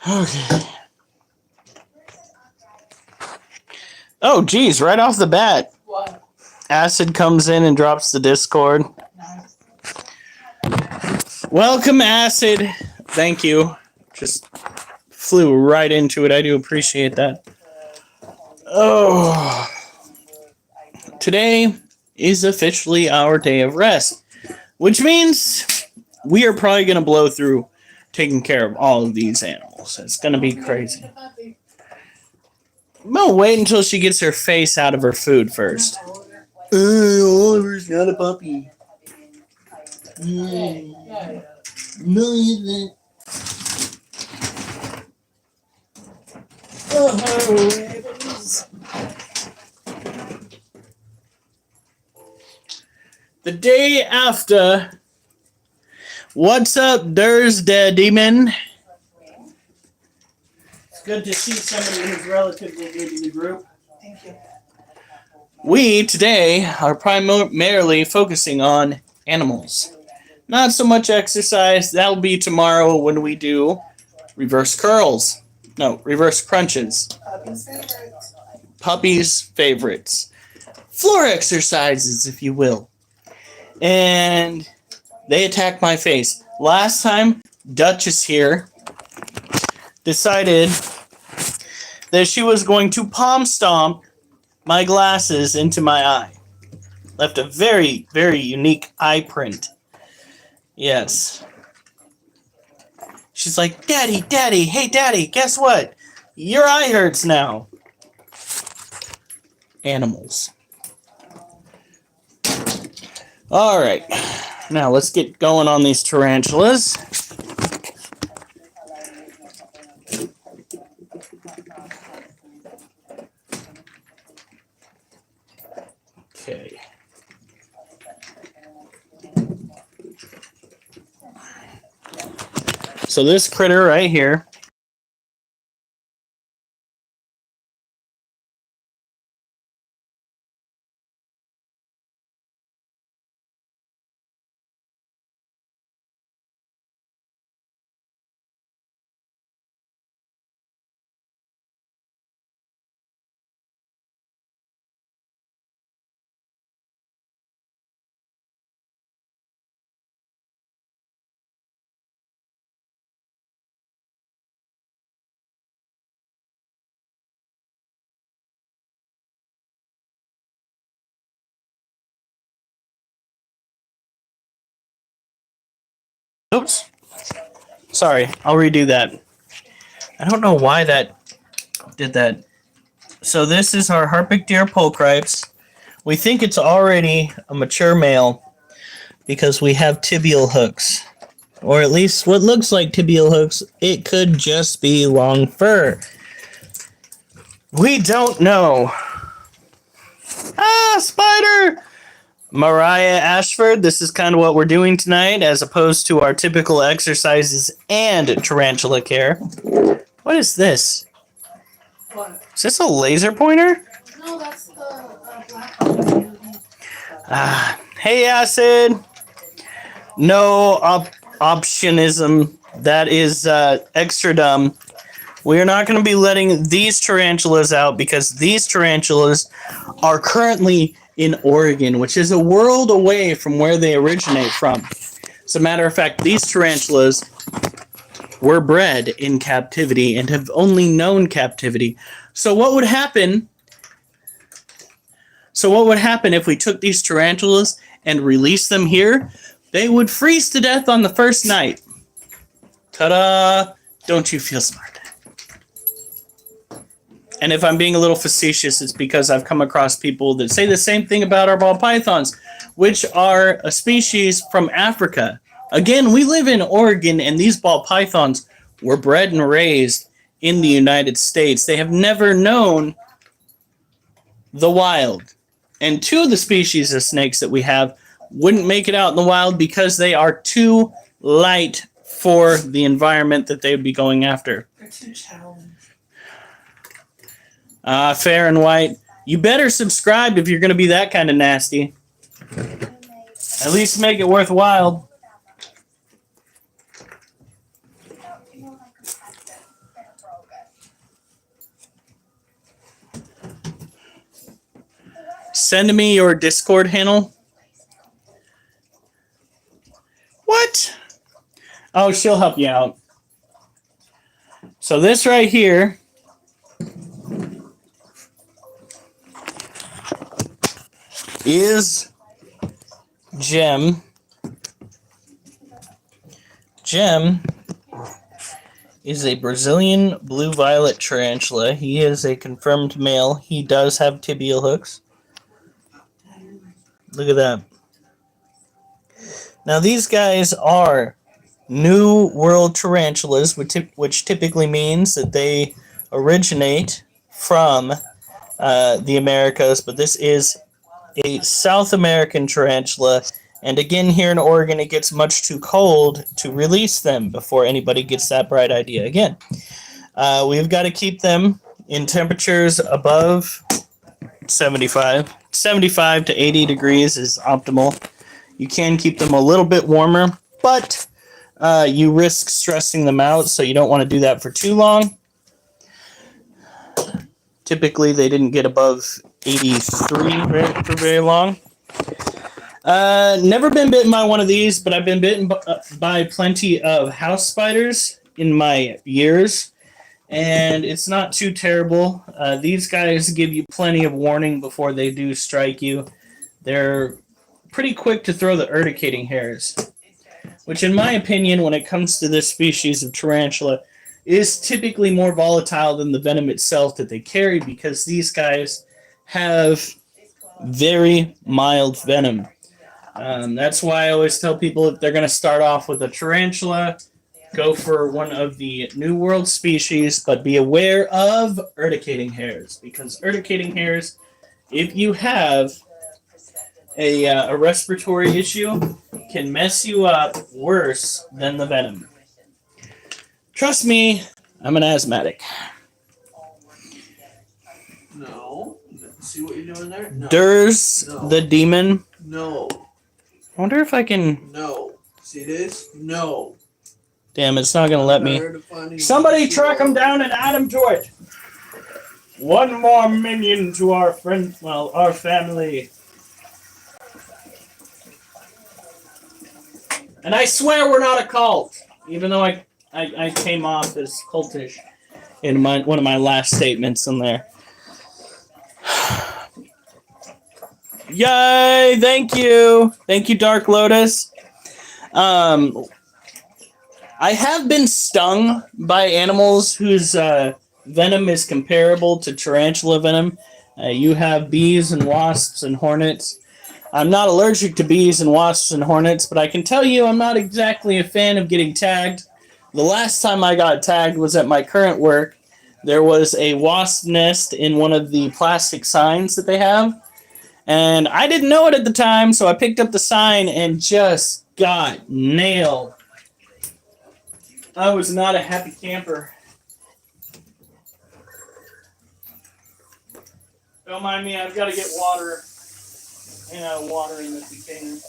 Okay. Oh, geez, right off the bat. What? Acid comes in and drops the Discord. Nice. Welcome, Acid. Thank you. Just flew right into it. I do appreciate that. Oh. Today is officially our day of rest, which means we are probably going to blow through taking care of all of these animals. It's going to be crazy. I'm going to wait until she gets her face out of her food first. Oliver's not a puppy. Yeah. No, he's not. The day after. What's up, Durs the Demon? It's good to see somebody who's relatively new to the group. Thank you. We today are primarily focusing on animals. Not so much exercise. That'll be tomorrow when we do reverse curls. No, reverse crunches. Puppy's favorites. Puppies' favorites. Floor exercises, if you will. And they attacked my face. Last time, Duchess here decided that she was going to palm stomp my glasses into my eye. Left a very, very unique eye print. Yes. She's like, Daddy, Daddy, hey, Daddy, guess what? Your eye hurts now. Animals. All right. Now let's get going on these tarantulas. Okay. So this critter right here. Oops. Sorry, I'll redo that. I don't know why that did that. So this is our Harpic deer pulchripes. We think it's already a mature male because we have tibial hooks. Or at least what looks like tibial hooks. It could just be long fur. We don't know. Ah, spider! Mariah Ashford, this is kind of what we're doing tonight as opposed to our typical exercises and tarantula care. What is this? What? Is this a laser pointer? No, that's the black one. Hey, Acid. No optionism. That is extra dumb. We are not going to be letting these tarantulas out because these tarantulas are currently in Oregon, which is a world away from where they originate from. As a matter of fact, these tarantulas were bred in captivity and have only known captivity. So what would happen if we took these tarantulas and released them here? They would freeze to death on the first night. Ta-da! Don't you feel smart? And if I'm being a little facetious, it's because I've come across people that say the same thing about our ball pythons, which are a species from Africa. Again, we live in Oregon, and these ball pythons were bred and raised in the United States. They have never known the wild. And two of the species of snakes that we have wouldn't make it out in the wild because they are too light for the environment that they would be going after. They're too challenging. Fair and white. You better subscribe if you're going to be that kind of nasty. At least make it worthwhile. Send me your Discord handle. What? Oh, she'll help you out. So this right here is Gem. Gem is a Brazilian blue-violet tarantula. He is a confirmed male. He does have tibial hooks. Look at that. Now these guys are New World tarantulas, which typically means that they originate from the Americas, but this is a South American tarantula. And again, here in Oregon, it gets much too cold to release them before anybody gets that bright idea again. We've got to keep them in temperatures above 75. 75 to 80 degrees is optimal. You can keep them a little bit warmer, but you risk stressing them out, so you don't want to do that for too long. Typically, they didn't get above 83 for very long. Never been bitten by one of these, but I've been bitten by plenty of house spiders in my years, and it's not too terrible. These guys give you plenty of warning before they do strike you. They're pretty quick to throw the urticating hairs, which in my opinion, when it comes to this species of tarantula, is typically more volatile than the venom itself that they carry, because these guys have very mild venom. That's why I always tell people, if they're going to start off with a tarantula, go for one of the New World species, but be aware of urticating hairs, because urticating hairs, if you have a respiratory issue, can mess you up worse than the venom. Trust me, I'm an asthmatic. No. See what you're doing there? No. Durs No. the demon. No. I wonder if I can... No. See this? No. Damn, it's not going to let me. Somebody track him down and add him to it. One more minion to our friend, well, our family. And I swear we're not a cult, even though I came off as cultish in one of my last statements in there. Yay! Thank you, Dark Lotus. I have been stung by animals whose venom is comparable to tarantula venom. You have bees and wasps and hornets. I'm not allergic to bees and wasps and hornets, but I can tell you I'm not exactly a fan of getting tagged. The last time I got tagged was at my current work. There was a wasp nest in one of the plastic signs that they have, and I didn't know it at the time, so I picked up the sign and just got nailed. I was not a happy camper. Don't mind me, I've got to get water. Water in the container.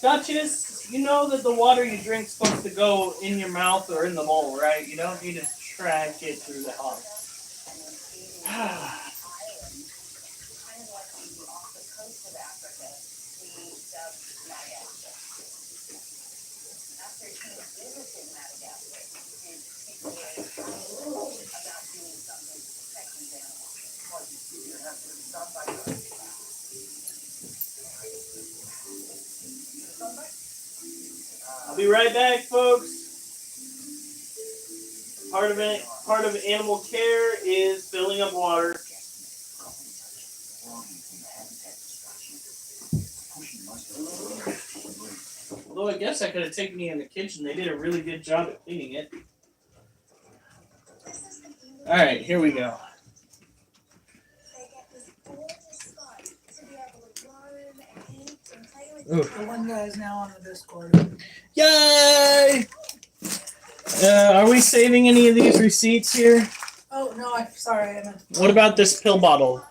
Duchess, you know that the water you drink is supposed to go in your mouth or in the bowl, right? You don't need to track it through the house. I'll be right back, folks. Part of animal care is filling up water. Although I guess I could have taken you in the kitchen. They did a really good job at cleaning it. All right, here we go. The one guy's now on the Discord. Yay! Are we saving any of these receipts here? Oh, no, I'm sorry. What about this pill bottle?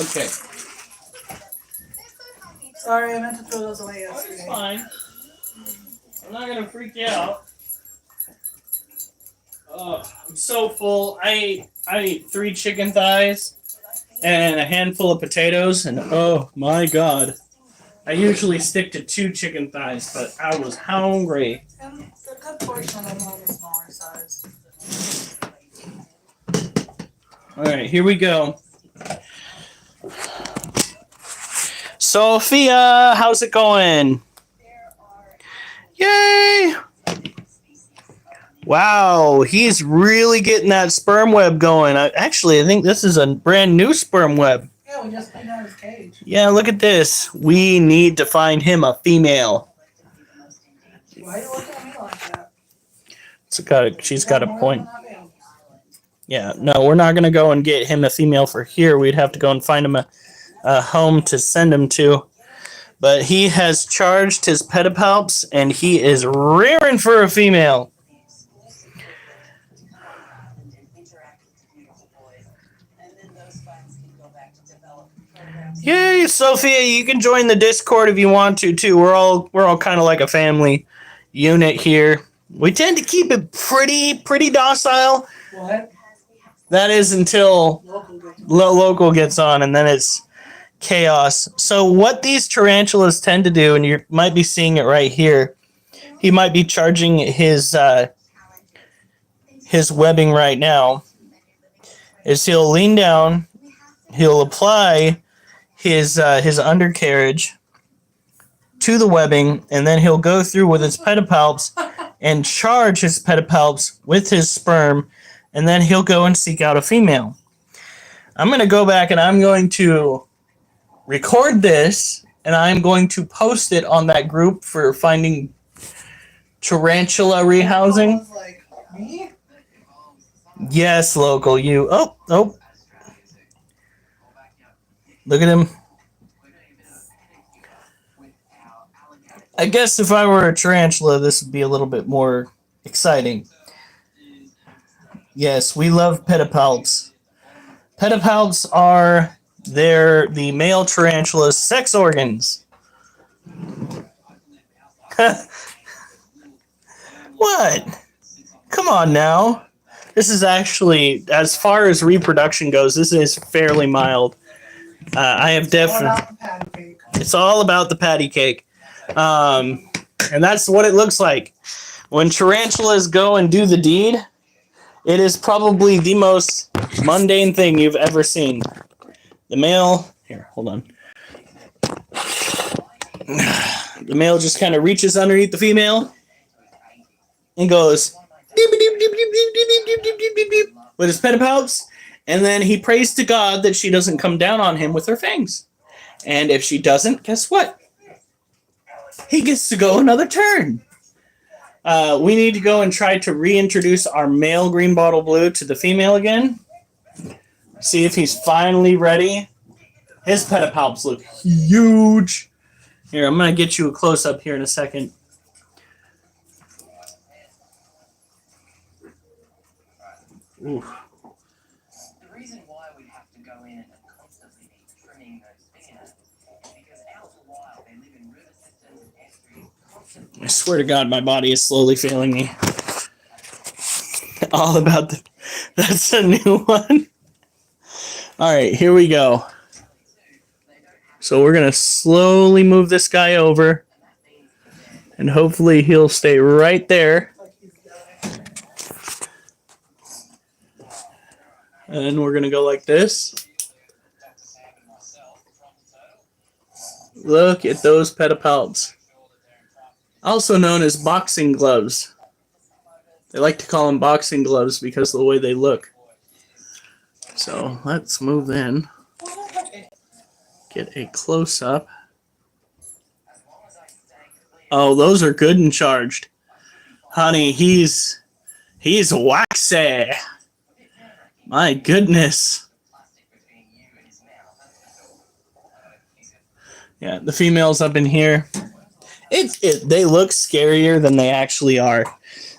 Okay. Sorry, I meant to throw those away Oh, it's yesterday. fine. I'm not gonna freak you out. I'm so full. I ate 3 chicken thighs and a handful of potatoes, and oh my god. I usually stick to 2 chicken thighs, but I was hungry. And a good portion of them on the smaller size. Alright, here we go. Sophia, how's it going? Yay! Wow, he's really getting that sperm web going. Actually, I think this is a brand new sperm web. Yeah, we just cleaned out his cage. Yeah, look at this. We need to find him a female. Why are you looking at me like that? She's got a point. Yeah, no, we're not going to go and get him a female for here. We'd have to go and find him a home to send him to. But he has charged his pedipalps, and he is rearing for a female. Yay, Sophia, you can join the Discord if you want to, too. We're all kind of like a family unit here. We tend to keep it pretty docile. What? That is until local gets on, and then it's chaos. So what these tarantulas tend to do, and you might be seeing it right here, he might be charging his webbing right now, is he'll lean down, he'll apply his undercarriage to the webbing, and then he'll go through with his pedipalps and charge his pedipalps with his sperm, and then he'll go and seek out a female. I'm going to go back and I'm going to record this, and I'm going to post it on that group for finding tarantula rehousing. Like, me? Yes, local, you. Oh. Look at him. I guess if I were a tarantula, this would be a little bit more exciting. Yes, we love pedipalps. Pedipalps are the male tarantula's sex organs. What? Come on now. This is actually, as far as reproduction goes, this is fairly mild. I have definitely. It's all about the patty cake. And that's what it looks like. When tarantulas go and do the deed, it is probably the most mundane thing you've ever seen. The male, here, hold on. The male just kind of reaches underneath the female and goes with his pedipalps, and then he prays to God that she doesn't come down on him with her fangs. And if she doesn't, guess what? He gets to go another turn. We need to go and try to reintroduce our male green bottle blue to the female again. See if he's finally ready. His pedipalps look huge. Here, I'm going to get you a close-up here in a second. Oof. The reason why we have to go in and constantly be trimming those fingers is because out wild they live in river systems and estuaries constantly. I swear to God, my body is slowly failing me. All about the... That's a new one. All right, here we go. So we're going to slowly move this guy over, and hopefully he'll stay right there. And then we're going to go like this. Look at those pedipalps. Also known as boxing gloves. They like to call them boxing gloves because of the way they look. So let's move in. Get a close-up. Oh, those are good and charged. Honey, he's waxy. My goodness. Yeah, the females up in here. They look scarier than they actually are.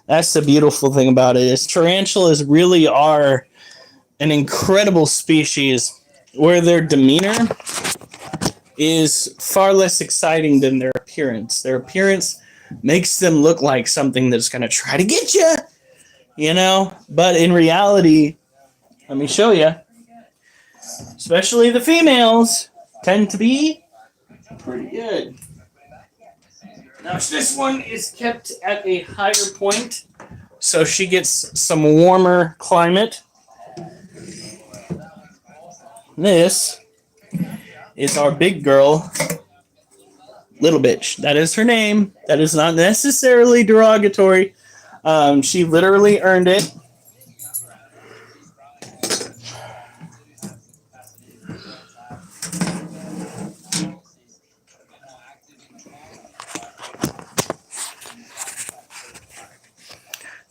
That's the beautiful thing about it, is tarantulas really are an incredible species where their demeanor is far less exciting than their appearance. Their appearance makes them look like something that's going to try to get you, you know? But in reality, let me show you, especially the females tend to be pretty good. Now, this one is kept at a higher point, so she gets some warmer climate. This is our big girl, Little Bitch. That is her name. That is not necessarily derogatory. She literally earned it.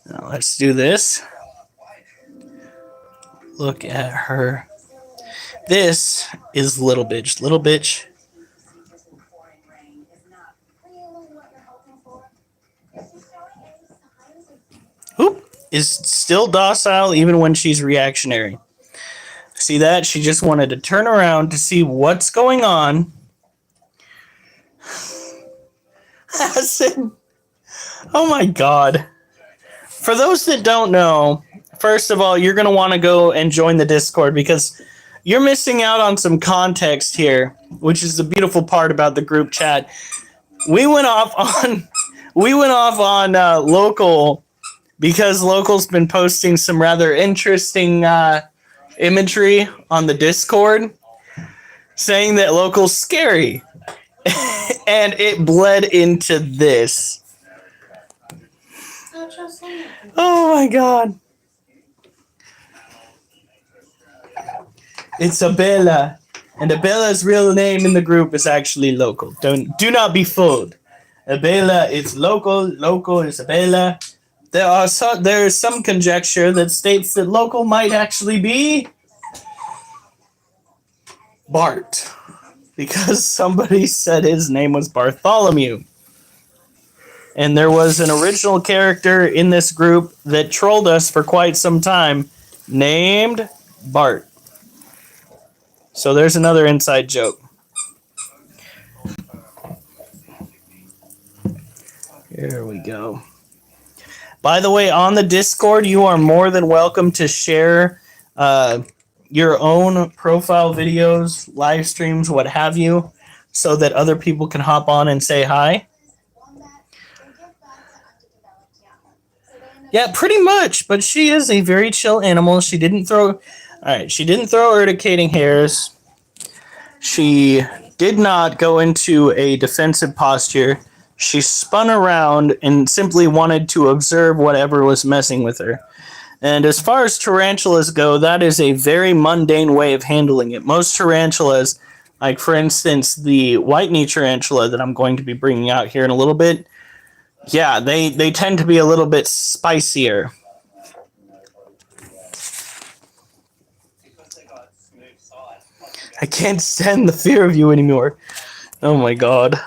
Now let's do this. Look at her. This is Little Bitch. Little Bitch. Oop, is still docile even when she's reactionary. See that? She just wanted to turn around to see what's going on. I said, oh my god. For those that don't know, first of all, you're going to want to go and join the Discord because you're missing out on some context here, which is the beautiful part about the group chat. We went off on Local because Local's been posting some rather interesting imagery on the Discord saying that Local's scary. And it bled into this. Oh my god. It's Abella. And Abella's real name in the group is actually Local. Do not be fooled. Abella is Local. Local is Abella. There is some conjecture that states that Local might actually be Bart. Because somebody said his name was Bartholomew. And there was an original character in this group that trolled us for quite some time named Bart. So there's another inside joke. Here we go. By the way, on the Discord, you are more than welcome to share your own profile videos, live streams, what have you, so that other people can hop on and say hi. Yeah, pretty much, but she is a very chill animal. She didn't throw urticating hairs. She did not go into a defensive posture. She spun around and simply wanted to observe whatever was messing with her. And as far as tarantulas go, that is a very mundane way of handling it. Most tarantulas, like for instance, the white knee tarantula that I'm going to be bringing out here in a little bit, yeah, they tend to be a little bit spicier. I can't stand the fear of you anymore. Oh my god.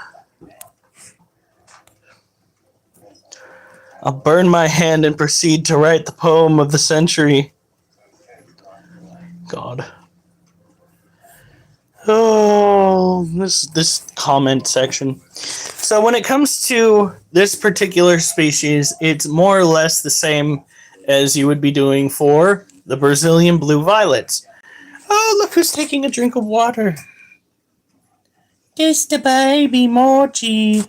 I'll burn my hand and proceed to write the poem of the century. God. Oh, this comment section. So when it comes to this particular species, it's more or less the same as you would be doing for the Brazilian blue violets. Oh, look who's taking a drink of water. Just a baby Mochi.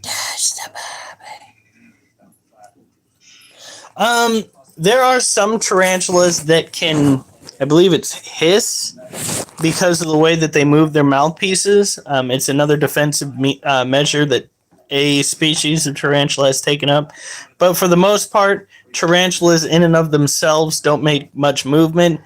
Just a baby. There are some tarantulas that can, I believe it's hiss, because of the way that they move their mouthpieces. It's another defensive measure that a species of tarantula has taken up. But for the most part, tarantulas in and of themselves don't make much movement.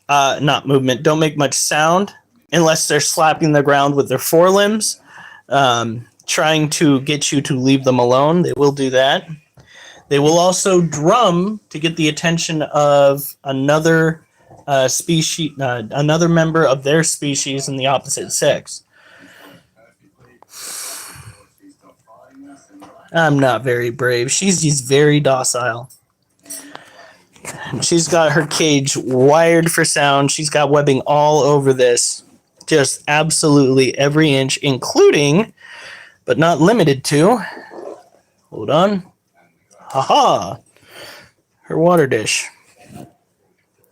Don't make much sound unless they're slapping the ground with their forelimbs, trying to get you to leave them alone. They will do that. They will also drum to get the attention of another species, another member of their species in the opposite sex. I'm not very brave. She's just very docile. She's got her cage wired for sound. She's got webbing all over this. Just absolutely every inch, including, but not limited to, hold on. Haha. Her water dish.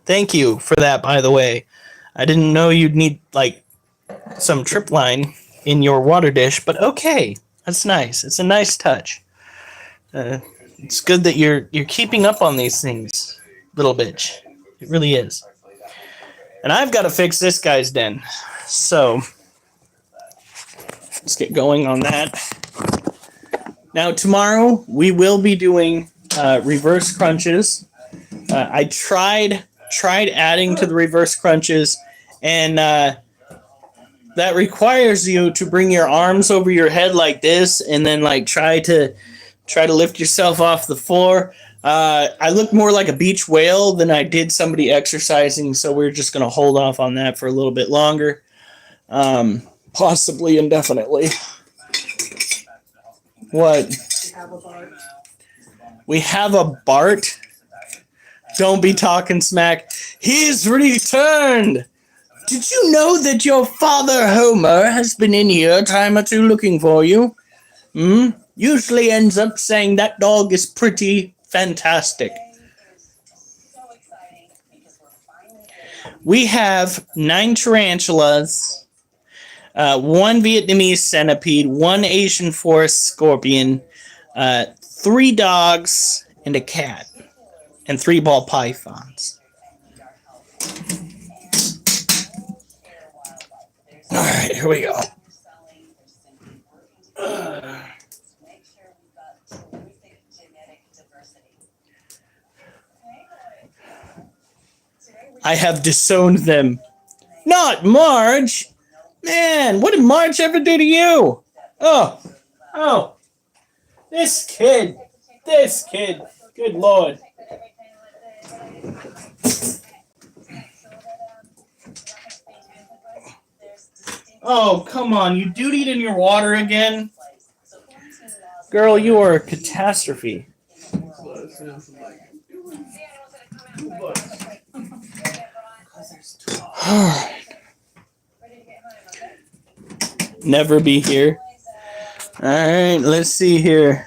Thank you for that, by the way. I didn't know you'd need, like, some trip line in your water dish, but okay. That's nice. It's a nice touch. It's good that you're keeping up on these things, little bitch. It really is. And I've got to fix this guy's den. So, let's get going on that. Now, tomorrow, we will be doing reverse crunches. I tried adding to the reverse crunches, and that requires you to bring your arms over your head like this, and then like try to lift yourself off the floor. I look more like a beach whale than I did somebody exercising, so we're just going to hold off on that for a little bit longer, possibly indefinitely. What? We have a Bart? Don't be talking smack. He's returned! Did you know that your father Homer has been in here a time or two looking for you? Usually ends up saying that dog is pretty fantastic. We have 9 tarantulas, 1 Vietnamese centipede, 1 Asian forest scorpion, 3 dogs, and a cat, and 3 ball pythons. All right, here we go. I have disowned them. Not Marge! Man, what did Marge ever do to you? Oh. This kid. Good Lord. Oh, come on. You dutied in your water again? Girl, you are a catastrophe. Never be here. Alright, let's see here.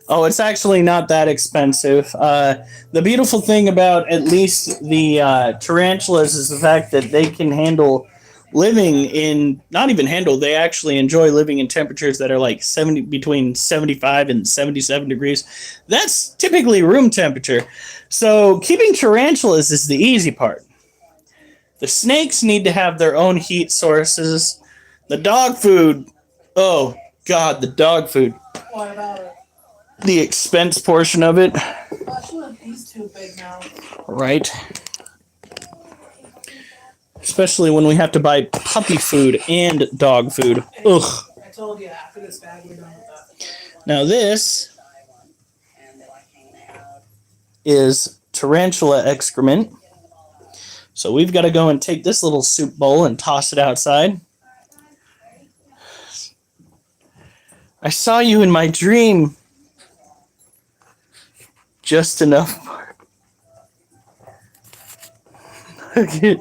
Oh, it's actually not that expensive. The beautiful thing about at least the tarantulas is the fact that they can handle living in, not even handle, they actually enjoy living in temperatures that are like between 75 and 77 degrees. That's typically room temperature. So keeping tarantulas is the easy part. The snakes need to have their own heat sources. The dog food, oh God, the dog food. What about it? The expense portion of it. He's too big now. Right. Especially when we have to buy puppy food and dog food. Ugh. I told you, after this bag, we're done with that. Now this is tarantula excrement. So we've got to go and take this little soup bowl and toss it outside. I saw you in my dream. Just enough. Okay.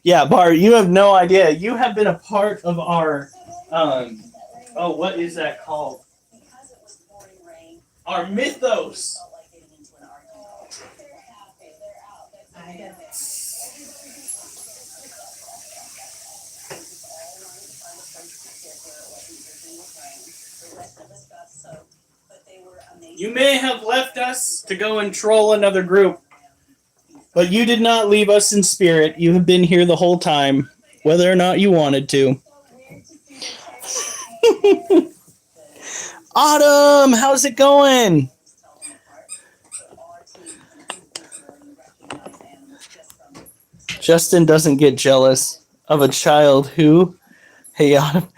Yeah, Bart, you have no idea. You have been a part of our, what is that called? Our mythos. You may have left us to go and troll another group, but you did not leave us in spirit. You have been here the whole time, whether or not you wanted to. Autumn, how's it going? Justin doesn't get jealous of a child who... Hey, Autumn.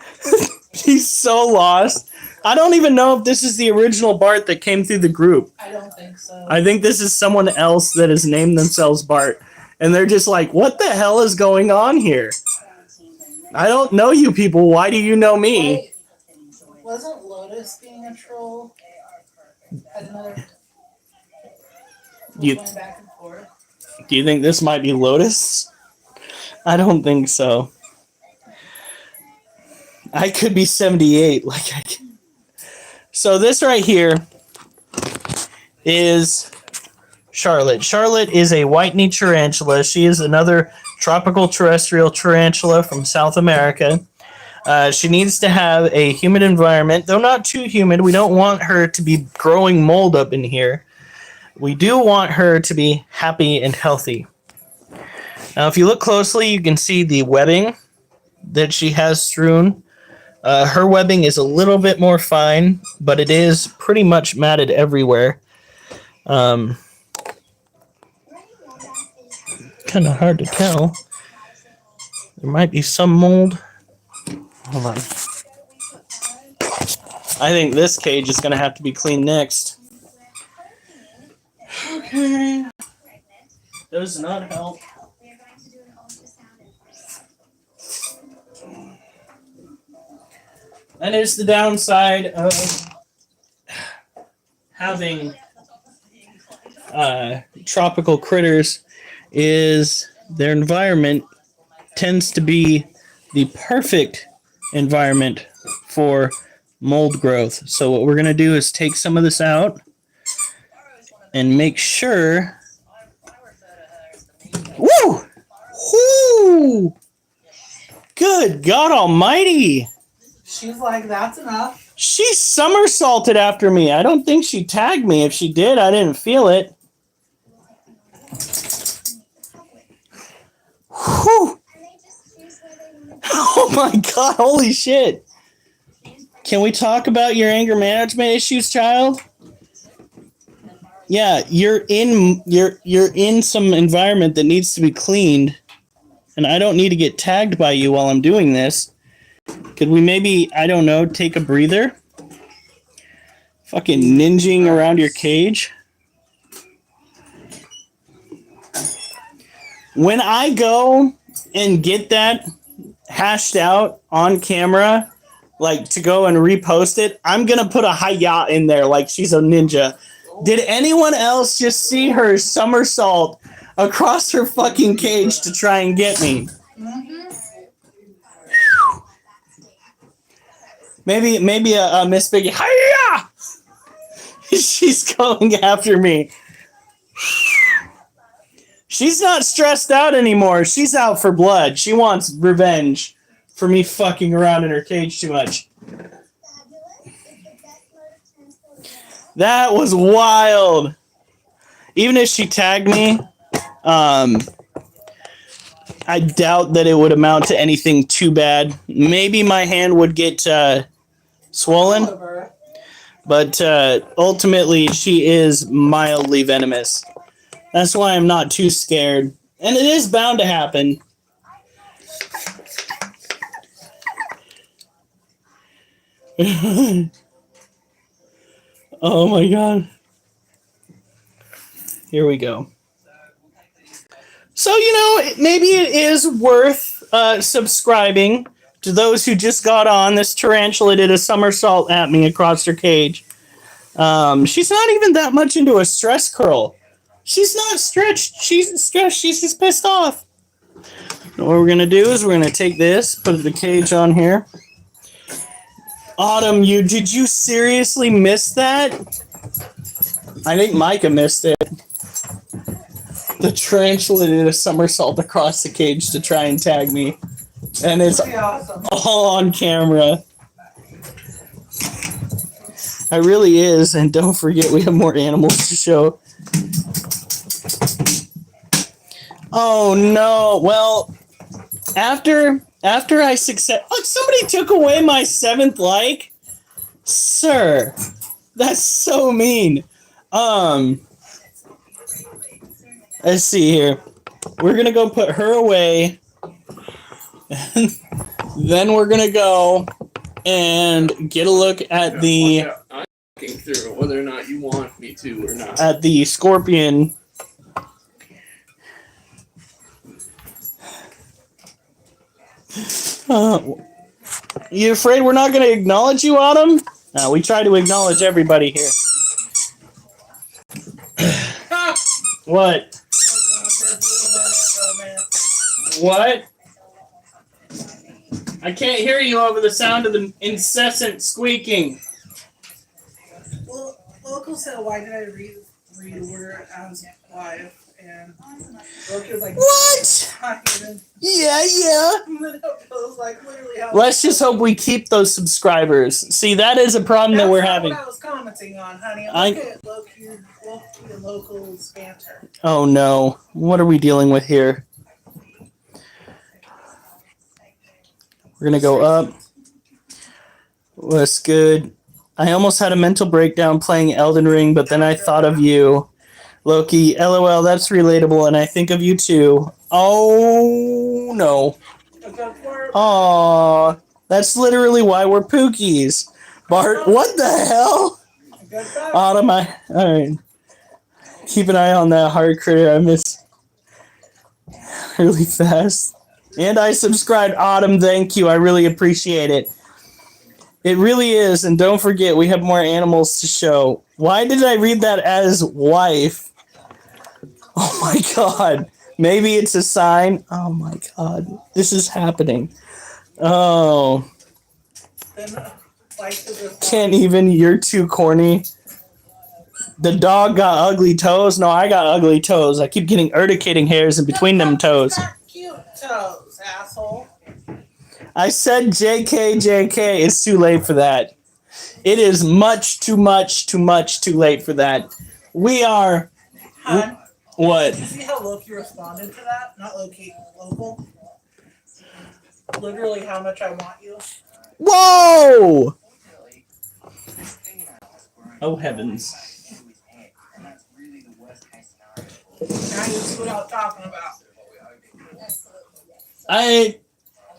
He's so lost. I don't even know if this is the original Bart that came through the group. I don't think so. I think this is someone else that has named themselves Bart. And they're just like, what the hell is going on here? I don't know you people. Why do you know me? Wait, wasn't Lotus being a troll? Had another. You- Went back and forth. Do you think this might be Lotus? I don't think so. I could be 78. So this right here is Charlotte. Charlotte is a white-kneed tarantula. She is another tropical terrestrial tarantula from South America. She needs to have a humid environment, though not too humid. We don't want her to be growing mold up in here. We do want her to be happy and healthy. Now, if you look closely, you can see the webbing that she has strewn. Her webbing is a little bit more fine, but it is pretty much matted everywhere. Kind of hard to tell. There might be some mold. Hold on. I think this cage is going to have to be cleaned next. Okay. Does not help. That is the downside of having tropical critters, is their environment tends to be the perfect environment for mold growth. So what we're going to do is take some of this out and make sure. Woo! Woo! Good God Almighty! She's like, that's enough. She somersaulted after me. I don't think she tagged me. If she did, I didn't feel it. Whew. Oh my God! Holy shit! Can we talk about your anger management issues, child? Yeah, you're in some environment that needs to be cleaned, and I don't need to get tagged by you while I'm doing this. Could we maybe, I don't know, take a breather? Fucking ninjing around your cage. When I go and get that hashed out on camera, like to go and repost it, I'm gonna put a hi-ya in there like she's a ninja. Did anyone else just see her somersault across her fucking cage to try and get me? Maybe a Miss Piggy. Hi-ya! She's going after me. She's not stressed out anymore. She's out for blood. She wants revenge for me fucking around in her cage too much. That was wild. Even if she tagged me, I doubt that it would amount to anything too bad. Maybe my hand would get swollen, but ultimately she is mildly venomous. That's why I'm not too scared. And it is bound to happen. Oh my God. Here we go. So, maybe it is worth subscribing to those who just got on. This tarantula did a somersault at me across her cage. She's not even that much into a stress curl. She's not stretched. She's stressed. She's just pissed off. And what we're going to do is we're going to take this, put the cage on here. Autumn, did you seriously miss that? I think Micah missed it. The tarantula did a somersault across the cage to try and tag me. And it's awesome. all on camera. It really is. And don't forget, we have more animals to show. Oh, no. Well, after I success... Oh, somebody took away my 7th like? Sir, that's so mean. Let's see here. We're going to go put her away. And then we're going to go and get a look at the... I'm looking through whether or not you want me to or not. At the scorpion. You afraid we're not going to acknowledge you, Autumn? No, we try to acknowledge everybody here. What? What? I can't hear you over the sound of the incessant squeaking. Well, Local said, why did I reorder as wife? And Loki was like, What? not even. Yeah. It was like literally how. Let's just hope we keep those subscribers. See, that is a problem that we're having. That's what I was commenting on, honey. I'm looking at Loki and Local's banter. Oh no. What are we dealing with here? We're going to go up. What's good? I almost had a mental breakdown playing Elden Ring, but then I thought of you. Loki, LOL, that's relatable, and I think of you too. Oh, no. Aw, that's literally why we're Pookies. Bart, what the hell? Autumn, alright. Keep an eye on that hard critter I missed really fast. And I subscribed. Autumn, thank you. I really appreciate it. It really is. And don't forget, we have more animals to show. Why did I read that as wife? Oh my god. Maybe it's a sign. Oh my god. This is happening. Oh. Can't even. You're too corny. The dog got ugly toes. No, I got ugly toes. I keep getting urticating hairs in between them toes. Cute toes, asshole. I said JK. It's too late for that. It is too late for that. We are. Hun, What? did you see how Loki responded to that? Not Loki, Local. Literally how much I want you. Whoa! Oh heavens. Now you see what I was talking about.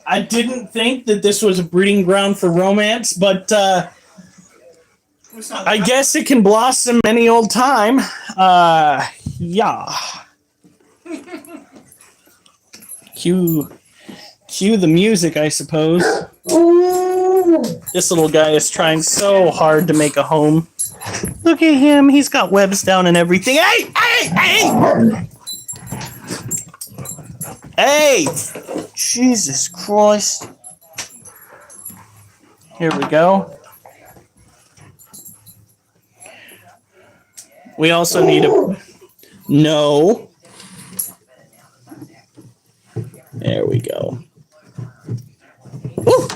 I didn't think that this was a breeding ground for romance, but I guess it can blossom any old time. Yeah. Cue the music, I suppose. This little guy is trying so hard to make a home. Look at him. He's got webs down and everything. Hey! Jesus Christ. Here we go. We also need a... No. There we go. Woo!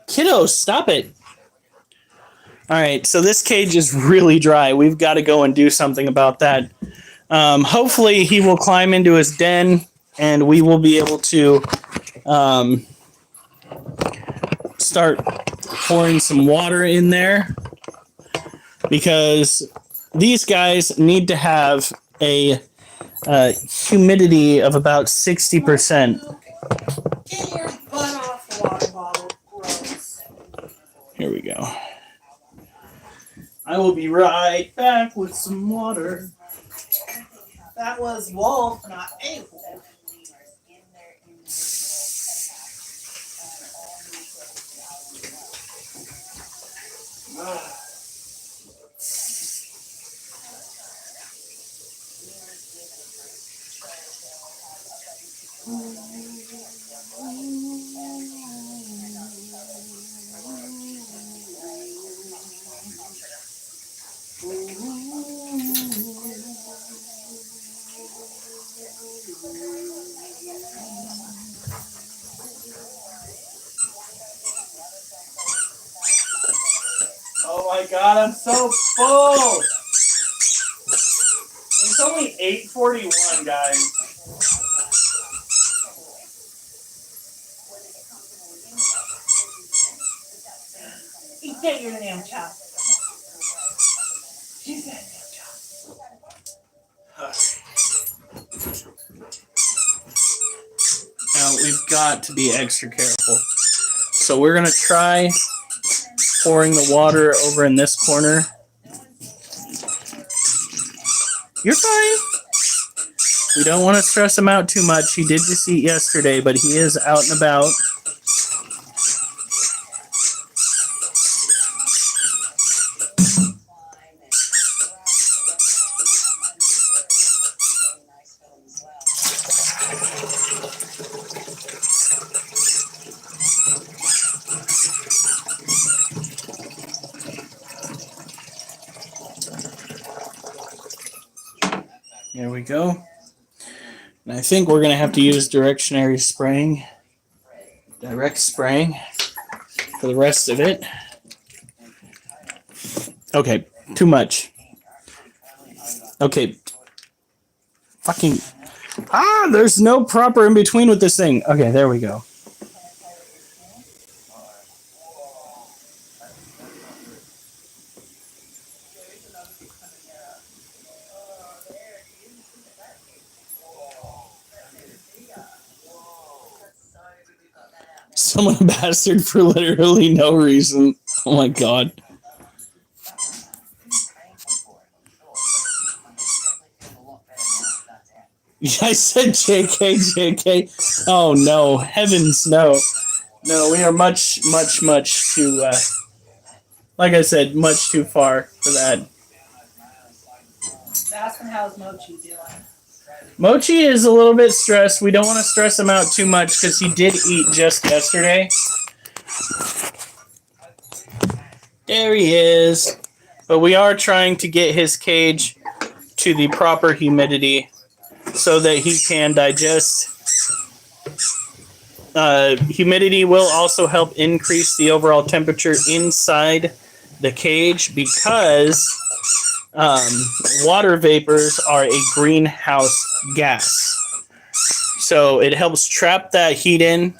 Kiddo, stop it. Alright, so this cage is really dry. We've got to go and do something about that. Hopefully he will climb into his den and we will be able to start pouring some water in there, because these guys need to have a humidity of about 60%. Get your butt off the water bottle. Gross. Here we go. I will be right back with some water. That was wolf, not a wolf. Oh my god, I'm so full! It's only 8:41, guys. Get your damn chop. She's that damn chop. Now, we've got to be extra careful. So we're going to try pouring the water over in this corner. You're fine. We don't want to stress him out too much. He did just eat yesterday, but he is out and about. There we go. And I think we're going to have to use direct spraying for the rest of it. Okay, too much. Okay. Fucking. There's no proper in between with this thing. Okay, there we go. Someone a bastard for literally no reason. Oh my god. I said JK, JK. Oh no, heavens no. No, we are much too, like I said, much too far for that. Ask him how's Mochi doing. Mochi is a little bit stressed. We don't want to stress him out too much because he did eat just yesterday. There he is. But we are trying to get his cage to the proper humidity so that he can digest. Humidity will also help increase the overall temperature inside the cage because water vapors are a greenhouse gas. So it helps trap that heat in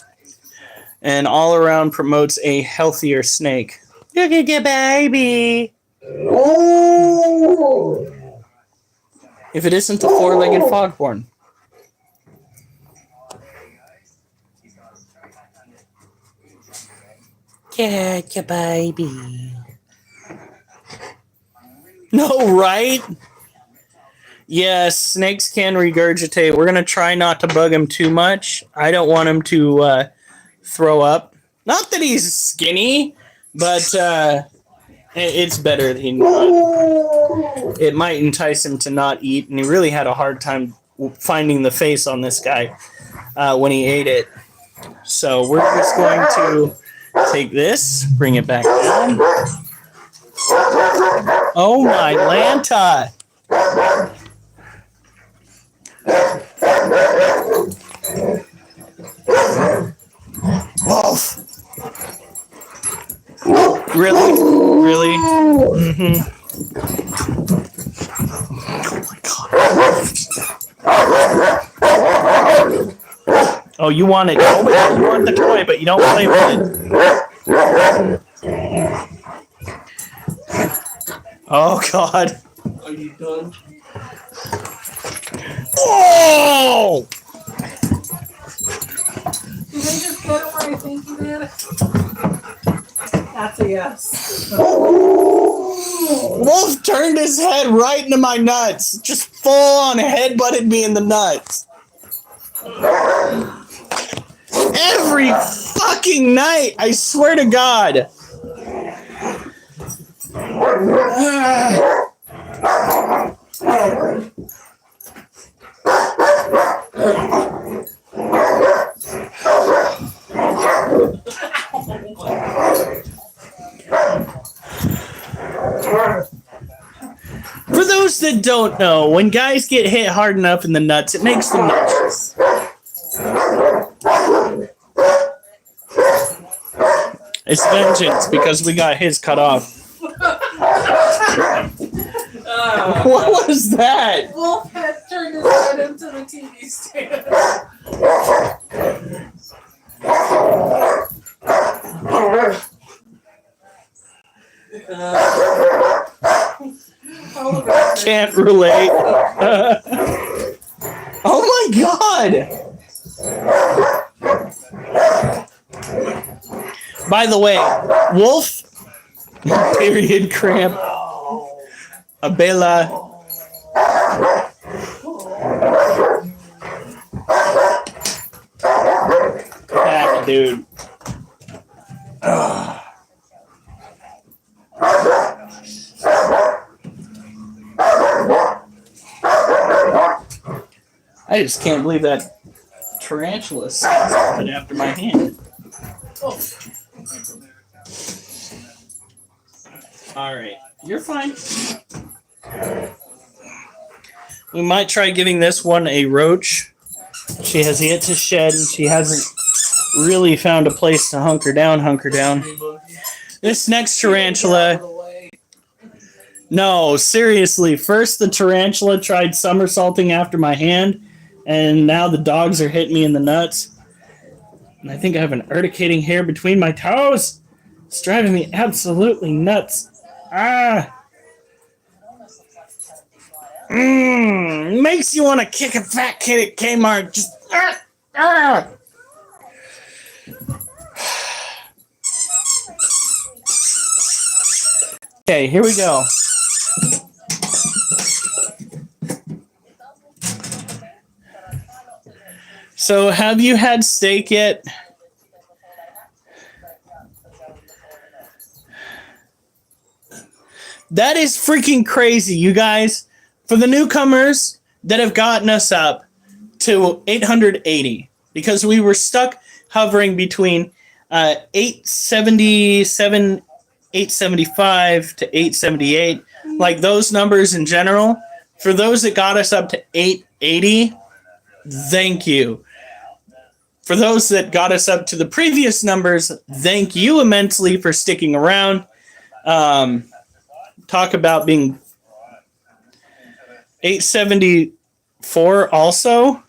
and all around promotes a healthier snake. Look at your baby. If it isn't a four-legged foghorn. Get your baby. No, right? Yes, snakes can regurgitate. We're going to try not to bug him too much. I don't want him to throw up. Not that he's skinny, but it's better that he not. It might entice him to not eat, and he really had a hard time finding the face on this guy when he ate it. So we're just going to take this, bring it back down. Oh my Lanta! Wolf! Really? Really? Mm-hmm. Oh my god. Oh, you want it. Oh, you want the toy, but you don't play with it. Oh god. Are you done? Oh! Did they just get it where I think you did? That's a yes. Wolf turned his head right into my nuts. Just full on headbutted me in the nuts. Every fucking night, I swear to God. For those that don't know, when guys get hit hard enough in the nuts, it makes them nauseous. It's vengeance because we got his cut off. What was that? Wolf had turned his head into the TV stand. Can't relate. Oh my god! By the way, Wolf, period cramp, Abela. Ah, dude. I just can't believe that tarantula stopped after my hand. Oh. All right, you're fine. We might try giving this one a roach. She has yet to shed, and she hasn't really found a place to hunker down. This next tarantula... No, seriously. First, the tarantula tried somersaulting after my hand, and now the dogs are hitting me in the nuts. And I think I have an urticating hair between my toes. It's driving me absolutely nuts. Ah! Makes you want to kick a fat kid at Kmart. Just Okay, here we go. So, have you had steak yet? That is freaking crazy, you guys. For the newcomers that have gotten us up to 880, because we were stuck hovering between 877, 875 to 878, like those numbers in general. For those that got us up to 880, thank you. For those that got us up to the previous numbers, thank you immensely for sticking around. Talk about being 874 also.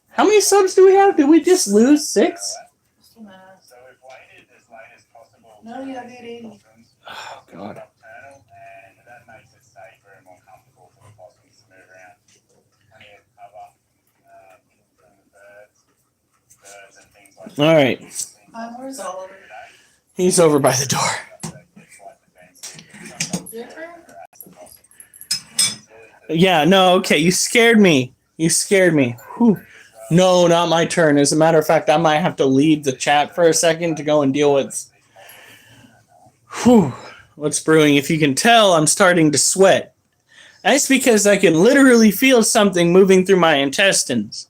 How many subs do we have? Did we just lose 6? No, you have 880. Oh, God. All right. Where's Oliver? He's over by the door. Your turn? Yeah, no, okay. You scared me. Whew. No, not my turn. As a matter of fact, I might have to leave the chat for a second to go and deal with what's brewing. If you can tell, I'm starting to sweat. That's because I can literally feel something moving through my intestines.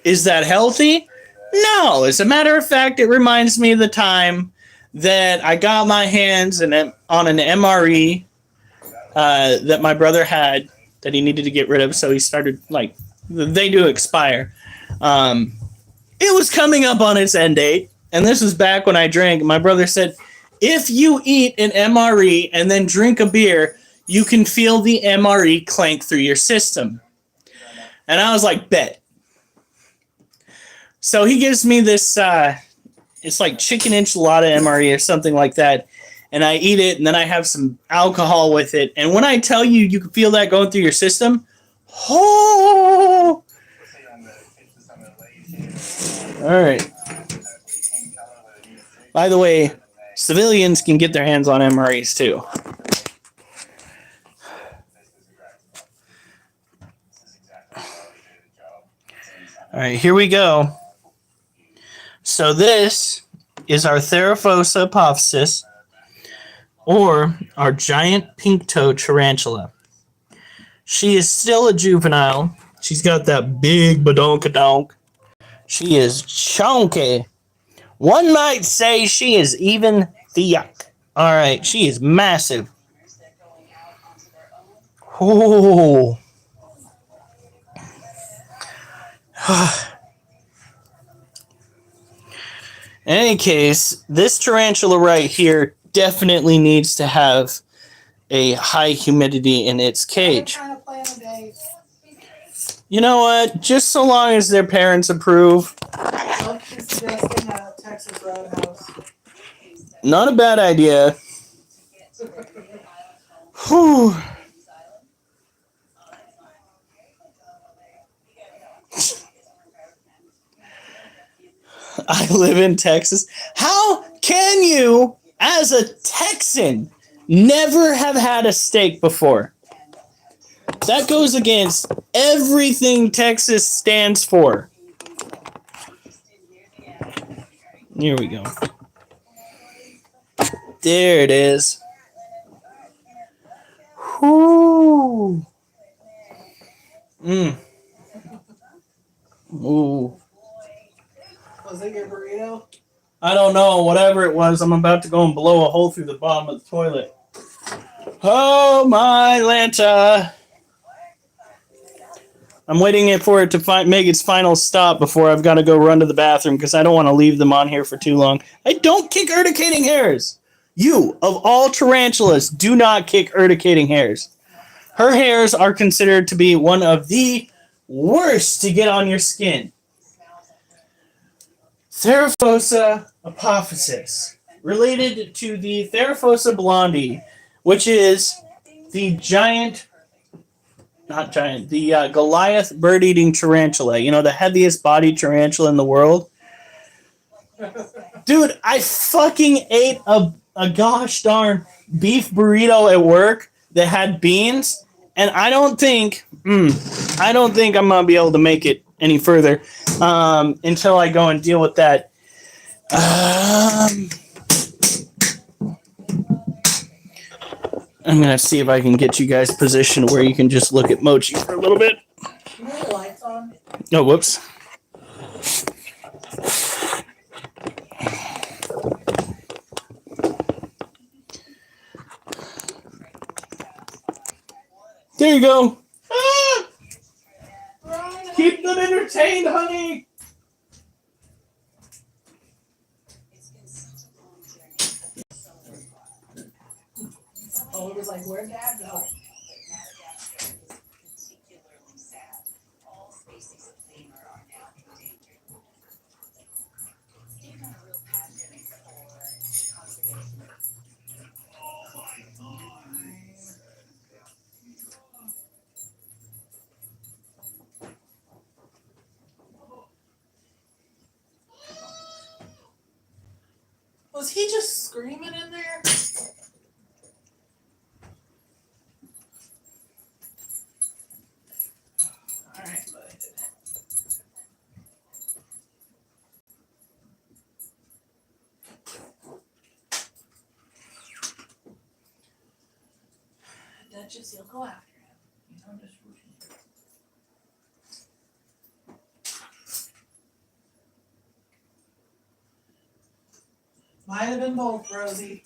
Is that healthy? No. As a matter of fact, it reminds me of the time that I got my hands on an MRE that my brother had that he needed to get rid of, so he started, like, they do expire. It was coming up on its end date, and this was back when I drank. My brother said, if you eat an MRE and then drink a beer, you can feel the MRE clank through your system. And I was like, bet. So he gives me this, it's like chicken enchilada MRE or something like that. And I eat it, and then I have some alcohol with it. And when I tell you, you can feel that going through your system. Oh! All right. By the way, civilians can get their hands on MREs too. All right, here we go. So this is our Theraphosa apophysis, or our giant pink-toed tarantula. She is still a juvenile. She's got that big badonkadonk. She is chunky. One might say she is even thick. All right, she is massive. Oh. In any case, this tarantula right here definitely needs to have a high humidity in its cage. I'm trying to plan a date. You know what? Just so long as their parents approve. Look, he's suggesting a Texas Roadhouse. Not a bad idea. Whew. I live in Texas. How can you, as a Texan, never have had a steak before? That goes against everything Texas stands for. Here we go. There it is. Whoo. Ooh. Was it your burrito? I don't know. Whatever it was, I'm about to go and blow a hole through the bottom of the toilet. Oh my Lanta! I'm waiting for it to make its final stop before I've got to go run to the bathroom because I don't want to leave them on here for too long. I don't kick urticating hairs. You, of all tarantulas, do not kick urticating hairs. Her hairs are considered to be one of the worst to get on your skin. Theraphosa apophysis, related to the Theraphosa blondie, which is the Goliath bird-eating tarantula. You know, the heaviest bodied tarantula in the world. Dude, I fucking ate a gosh darn beef burrito at work that had beans, and I don't think I'm gonna be able to make it any further until I go and deal with that. I'm gonna see if I can get you guys positioned where you can just look at Mochi for a little bit. You have the lights on? Oh, whoops. There you go. Ah! Keep them entertained, honey. Oh, it was like, where'd Dad go? Was he just screaming in there? Alright, buddy. Duchess, you'll go after him. You know, just might have been both, Rosie.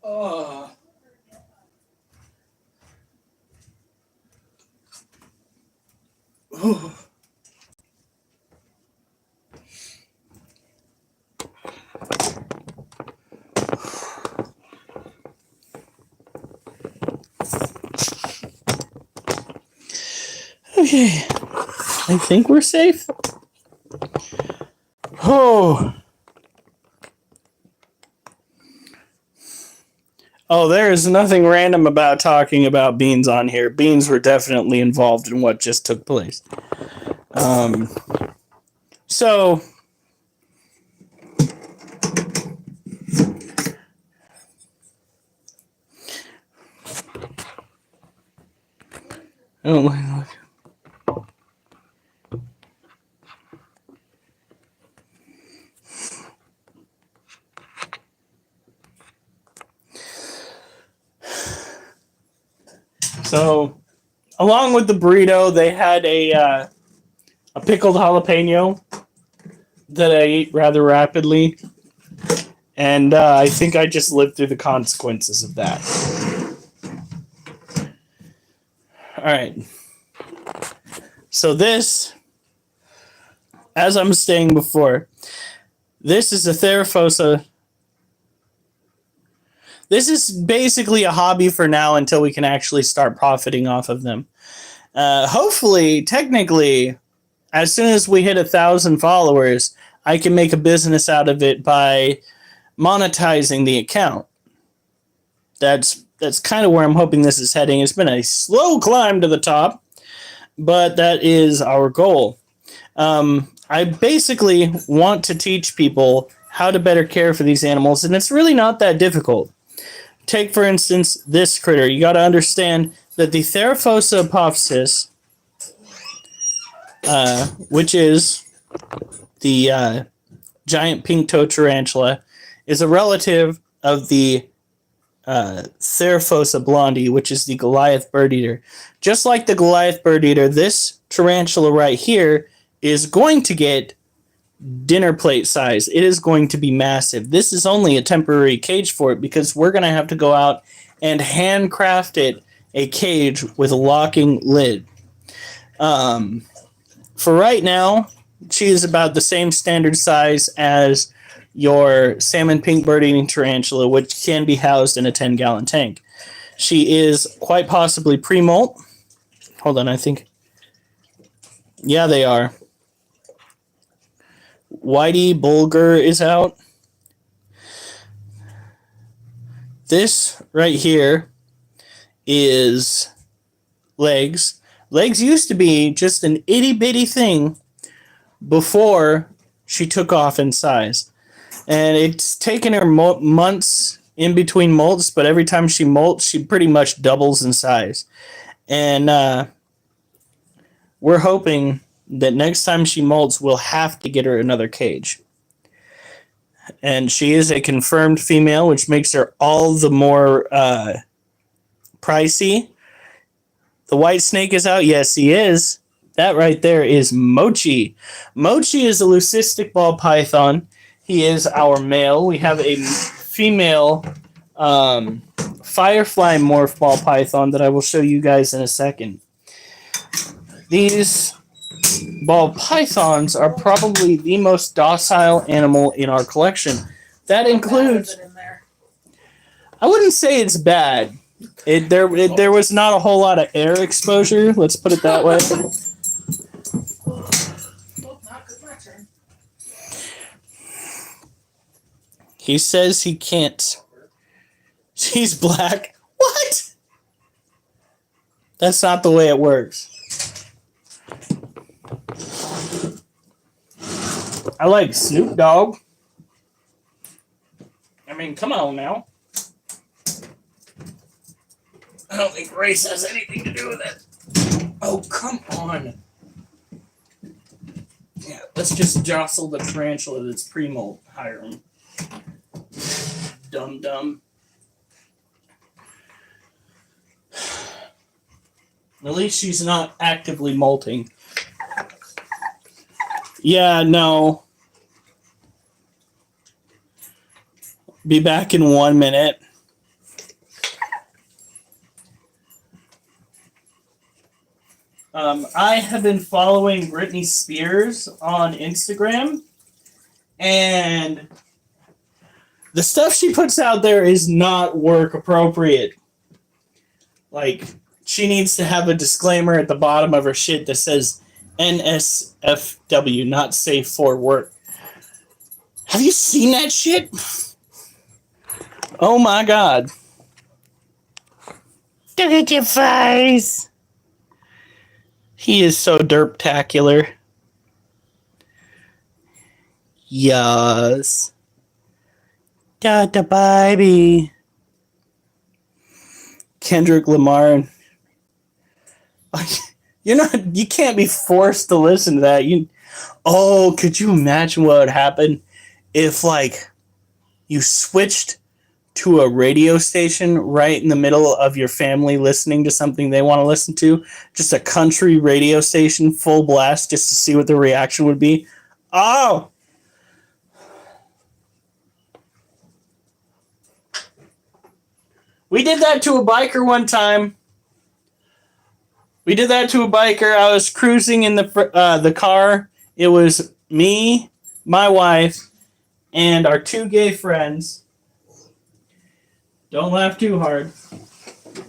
Oh. Ooh. Okay, I think we're safe. Oh. Oh, there is nothing random about talking about beans on here. Beans were definitely involved in what just took place. So, oh, so along with the burrito, they had a pickled jalapeno that I ate rather rapidly, and I think I just lived through the consequences of that. All right. So this, as I'm saying before, this is a Theraphosa. This is basically a hobby for now until we can actually start profiting off of them. Hopefully, technically, as soon as we hit 1,000 followers, I can make a business out of it by monetizing the account. That's kind of where I'm hoping this is heading. It's been a slow climb to the top, but that is our goal. I basically want to teach people how to better care for these animals, and it's really not that difficult. Take, for instance, this critter. You got to understand that the Theraphosa apophysis, which is the giant pink-toed tarantula, is a relative of the Theraphosa blondie, which is the Goliath bird eater. Just like the Goliath bird eater, this tarantula right here is going to get dinner plate size. It is going to be massive. This is only a temporary cage for it because we're going to have to go out and handcraft it a cage with a locking lid. For right now, she is about the same standard size as your salmon pink bird-eating tarantula, which can be housed in a 10-gallon tank. She is quite possibly pre-molt. Hold on, I think. Yeah, they are. Whitey Bulger is out. This right here is Legs. Legs used to be just an itty-bitty thing before she took off in size. And it's taken her months in between molts, but every time she molts, she pretty much doubles in size. And we're hoping that next time she molts, we'll have to get her another cage. And she is a confirmed female, which makes her all the more pricey. The white snake is out. Yes, he is. That right there is Mochi. Mochi is a leucistic ball python. He is our male. We have a female firefly morph ball python that I will show you guys in a second. These ball pythons are probably the most docile animal in our collection. That includes... I wouldn't say it's bad. There was not a whole lot of air exposure. Let's put it that way. He says he can't. He's black. What? That's not the way it works. I like Snoop Dogg. I mean, come on now. I don't think race has anything to do with it. Oh, come on. Yeah, let's just jostle the tarantula that's pre-molt. Hiram. Dum-dum. At least she's not actively molting. Yeah, no. Be back in 1 minute. I have been following Britney Spears on Instagram, and the stuff she puts out there is not work appropriate. Like, she needs to have a disclaimer at the bottom of her shit that says NSFW, not safe for work. Have you seen that shit? Oh my god. Look at your face. He is so derptacular. Yes. Got the baby. Kendrick Lamar. You can't be forced to listen to that. Could you imagine what would happen if, like, you switched to a radio station right in the middle of your family listening to something they want to listen to? Just a country radio station full blast just to see what the reaction would be. Oh! We did that to a biker one time. I was cruising in the car. It was me, my wife, and our two gay friends. Don't laugh too hard.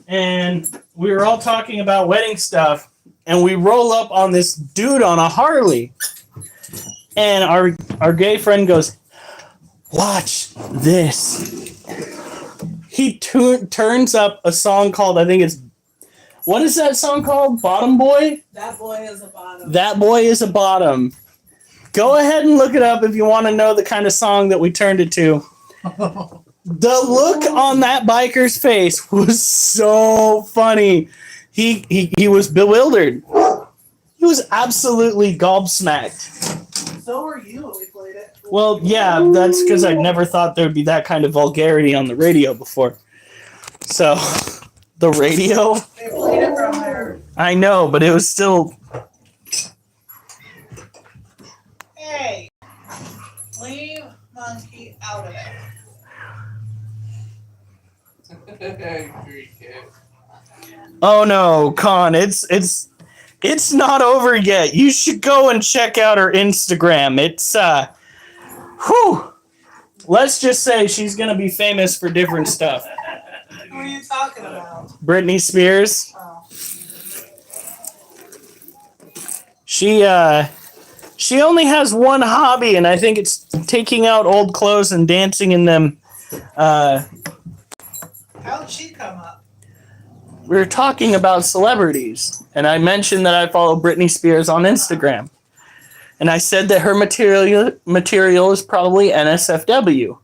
And we were all talking about wedding stuff, and we roll up on this dude on a Harley. And our gay friend goes, "Watch this." He turns up a song called, I think it's, what is that song called? Bottom Boy? That boy is a bottom. That Boy is a Bottom. Go ahead and look it up if you want to know the kind of song that we turned it to. The look on that biker's face was so funny. He was bewildered. He was absolutely gobsmacked. So were you when we played it. Well, yeah, that's because I never thought there would be that kind of vulgarity on the radio before. So, the radio? They played it from there. I know, but it was still... Hey, leave monkey out of it. Great kid. Oh no, Con, it's not over yet. You should go and check out her Instagram. It's whew. Let's just say she's gonna be famous for different stuff. Who are you talking about? Britney Spears. Oh. She only has one hobby, and I think it's taking out old clothes and dancing in them. How'd she come up? We were talking about celebrities, and I mentioned that I follow Britney Spears on Instagram. And I said that her material is probably NSFW.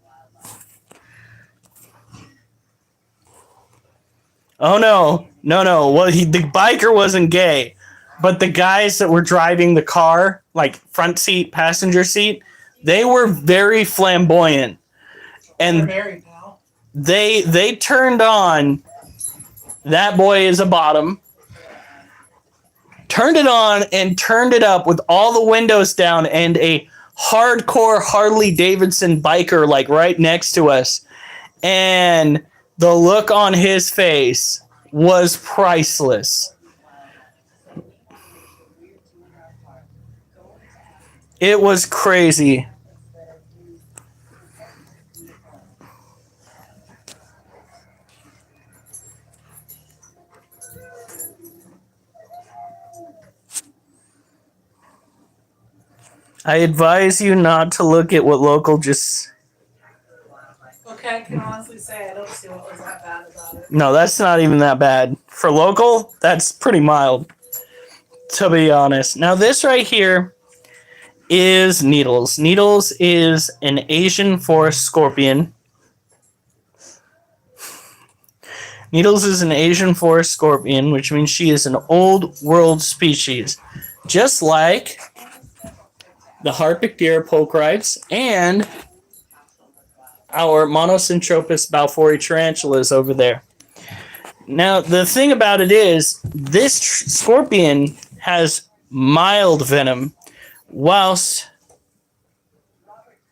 Oh no. Well, the biker wasn't gay, but the guys that were driving the car, like front seat, passenger seat, they were very flamboyant. They're And married now. they turned on That Boy is a Bottom, turned it on and turned it up with all the windows down and a hardcore Harley Davidson biker like right next to us. And the look on his face was priceless. It was crazy. I advise you not to look at what Local just... Okay, I can honestly say I don't see what was that bad about it. No, that's not even that bad. For Local, that's pretty mild, to be honest. Now, this right here is Needles. Needles is an Asian forest scorpion. Needles is an Asian forest scorpion, which means she is an old world species. Just like the Harpic deer Pulchrites and our Monosyntropus balfouri tarantulas over there. Now, the thing about it is, this scorpion has mild venom, whilst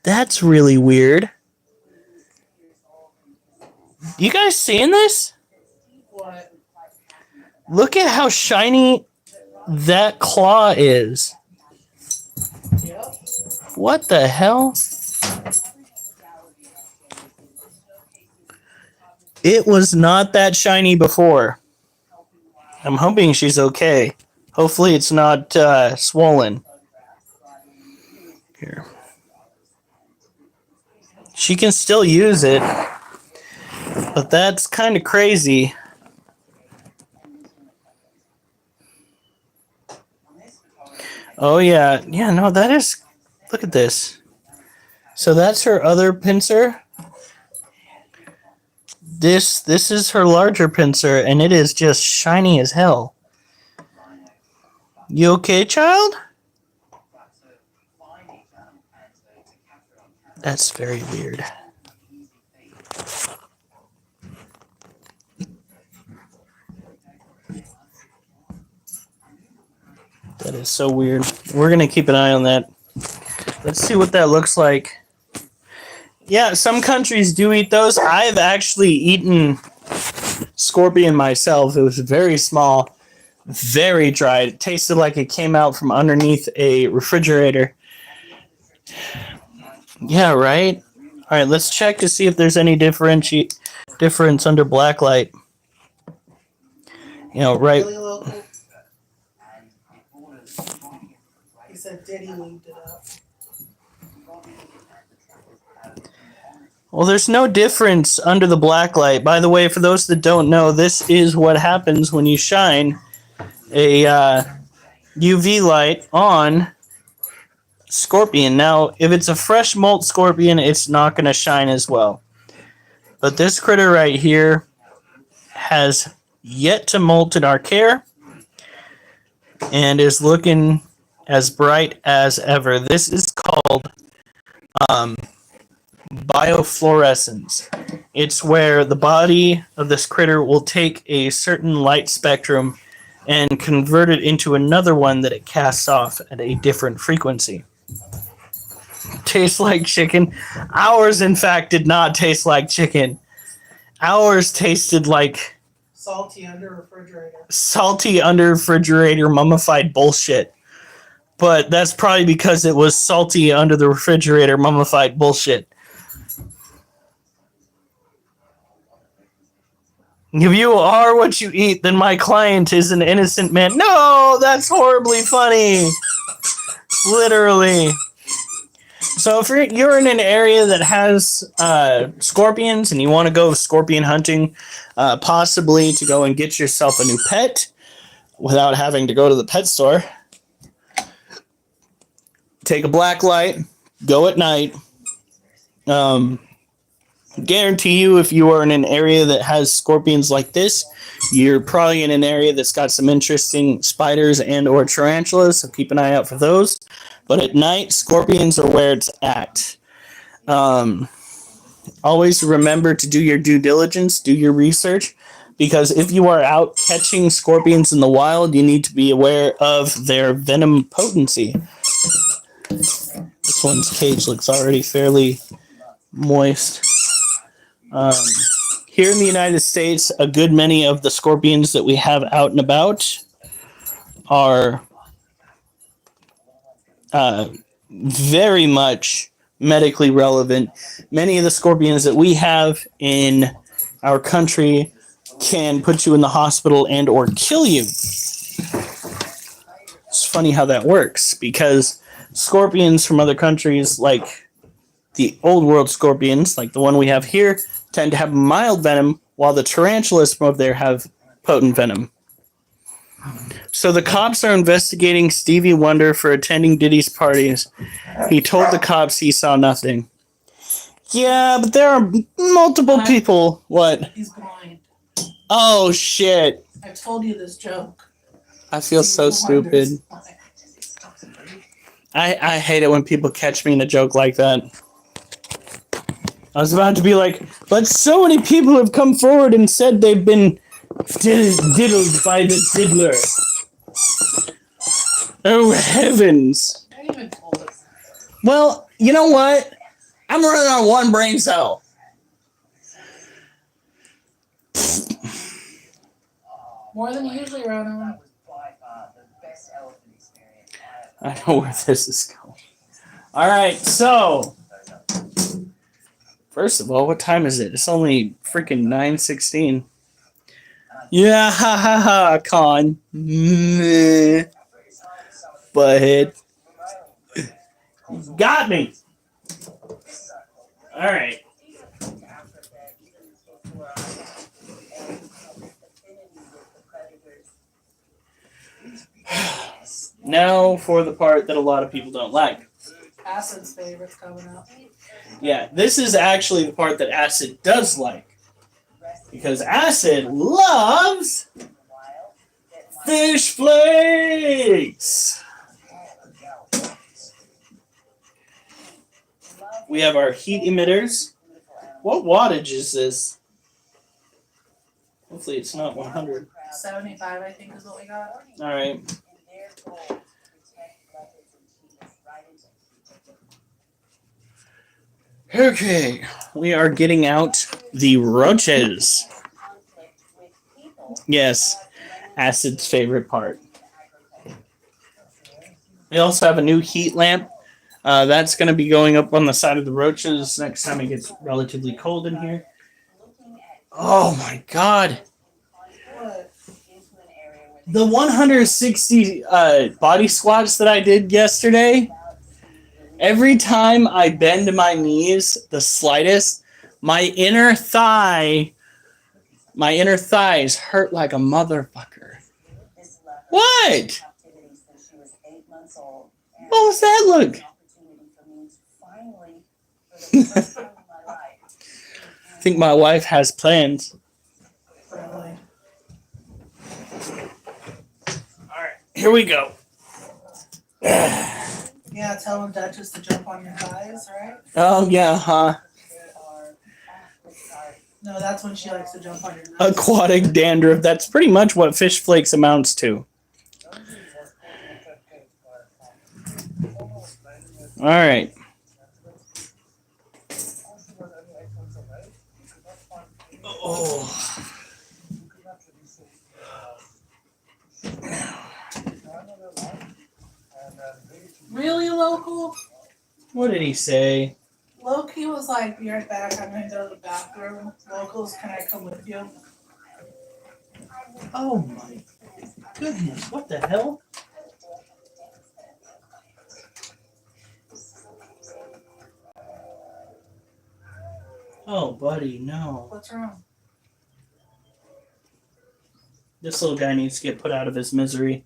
that's really weird. You guys seeing this? What? Look at how shiny that claw is. Yep. What the hell? It was not that shiny before. I'm hoping she's okay. Hopefully it's not swollen. Here. She can still use it, but that's kind of crazy. Oh yeah, yeah, no, that is, look at this. So that's her other pincer. This is her larger pincer, and it is just shiny as hell. You okay, child? That's very weird. That is so weird. We're gonna keep an eye on that. Let's see what that looks like. Yeah, some countries do eat those. I've actually eaten scorpion myself. It was very small, very dry. It tasted like it came out from underneath a refrigerator. Yeah, right? All right, let's check to see if there's any difference under black light. You know, right? Really local. He said Diddy lubed it up. Well, there's no difference under the black light. By the way, for those that don't know, this is what happens when you shine a UV light on scorpion. Now, if it's a fresh molt scorpion, it's not going to shine as well. But this critter right here has yet to molt in our care and is looking as bright as ever. This is called biofluorescence. It's where the body of this critter will take a certain light spectrum and convert it into another one that it casts off at a different frequency. Tastes like chicken. Ours, in fact, did not taste like chicken. Ours tasted like Salty under refrigerator. Mummified bullshit. But that's probably because it was salty under the refrigerator mummified bullshit. If you are what you eat, then my client is an innocent man. No, that's horribly funny. Literally. So if you're in an area that has scorpions and you want to go scorpion hunting, possibly to go and get yourself a new pet without having to go to the pet store, take a black light, go at night. Guarantee you, if you are in an area that has scorpions like this, you're probably in an area that's got some interesting spiders and or tarantulas, so keep an eye out for those. But at night, scorpions are where it's at. Always remember to do your due diligence, do your research, because if you are out catching scorpions in the wild, you need to be aware of their venom potency. This one's cage looks already fairly moist. Here in the United States, a good many of the scorpions that we have out and about are very much medically relevant. Many of the scorpions that we have in our country can put you in the hospital and or kill you. It's funny how that works, because scorpions from other countries, like the old world scorpions, like the one we have here, tend to have mild venom, while the tarantulas from over there have potent venom. So the cops are investigating Stevie Wonder for attending Diddy's parties. He told the cops he saw nothing. Yeah, but there are multiple people. What? He's blind. Oh, shit. I told you this joke. I feel so stupid. I hate it when people catch me in a joke like that. I was about to be like, but so many people have come forward and said they've been diddled by the diddler. Oh, heavens. I didn't even told us. Well, you know what? I'm running on one brain cell. More than you usually run on. I know where this is going. All right, so first of all, what time is it? It's only freaking 9:16. Yeah, ha ha ha, con. Meh. Butthead. Got me. All right. Now for the part that a lot of people don't like. Acid's favorite's coming up. Yeah, this is actually the part that Acid does like. Because Acid loves fish flakes. We have our heat emitters. What wattage is this? Hopefully it's not 100. 75, I think, is what we got. All right. Okay, we are getting out the roaches. Yes, Acid's favorite part. We also have a new heat lamp. That's going to be going up on the side of the roaches next time it gets relatively cold in here. Oh my god. What? The 160 body squats that I did yesterday, every time I bend my knees the slightest, my inner thighs hurt like a motherfucker. What? What was that look? I think my wife has plans. Really? Alright, here we go. Yeah, telling Duchess to jump on your thighs, right? Oh, yeah, huh? No, that's when she likes to jump on your nuts. Aquatic dandruff. That's pretty much what fish flakes amounts to. Alright. Oh. Really, Local? What did he say? Loki was like, be right back, I'm gonna go to the bathroom. Locals, can I come with you? Oh my goodness, what the hell? Oh, buddy, no. What's wrong? This little guy needs to get put out of his misery.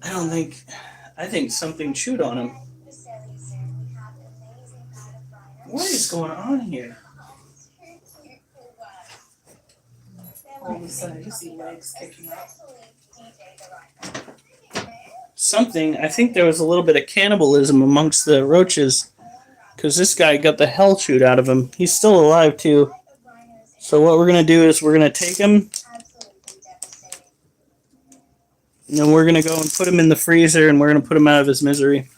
I think something chewed on him. What is going on here? All of a sudden, I just see legs kicking up. I think there was a little bit of cannibalism amongst the roaches. Because this guy got the hell chewed out of him. He's still alive, too. So what we're going to do is we're going to take him. And then we're going to go and put him in the freezer. And we're going to put him out of his misery.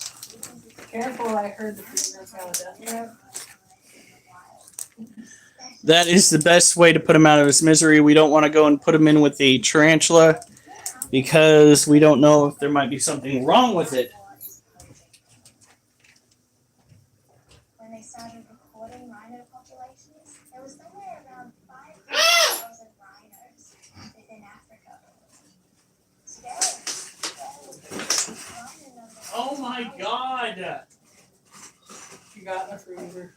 Careful, I heard the freezer's got a death trap. That is the best way to put him out of his misery. We don't want to go and put him in with the tarantula. Because we don't know if there might be something wrong with it. Started recording rhino populations, there was somewhere around 5,000 rhinos within Africa. Today, Oh my god! You got in the freezer.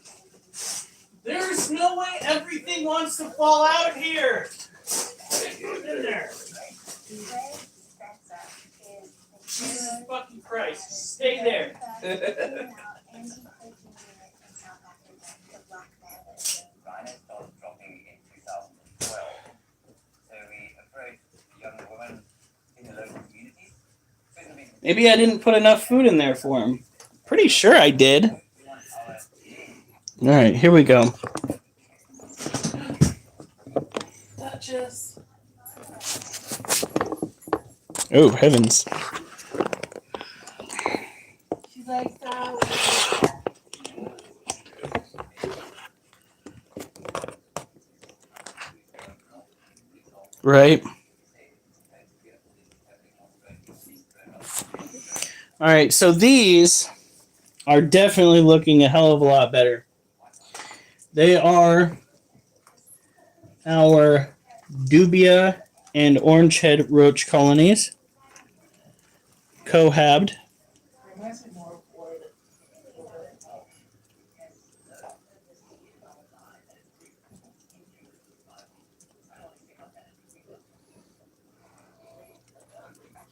There's no way everything wants to fall out here! Get in there! Jesus fucking Christ. Stay there. Rhinos started dropping in 2012. So we approached young women in the local community. Maybe I didn't put enough food in there for him. Pretty sure I did. Alright, here we go. Duchess. Oh, heavens. She's like, Right. All right, so these are definitely looking a hell of a lot better. They are our dubia and orange head roach colonies, cohabbed. Reminds me more of wood.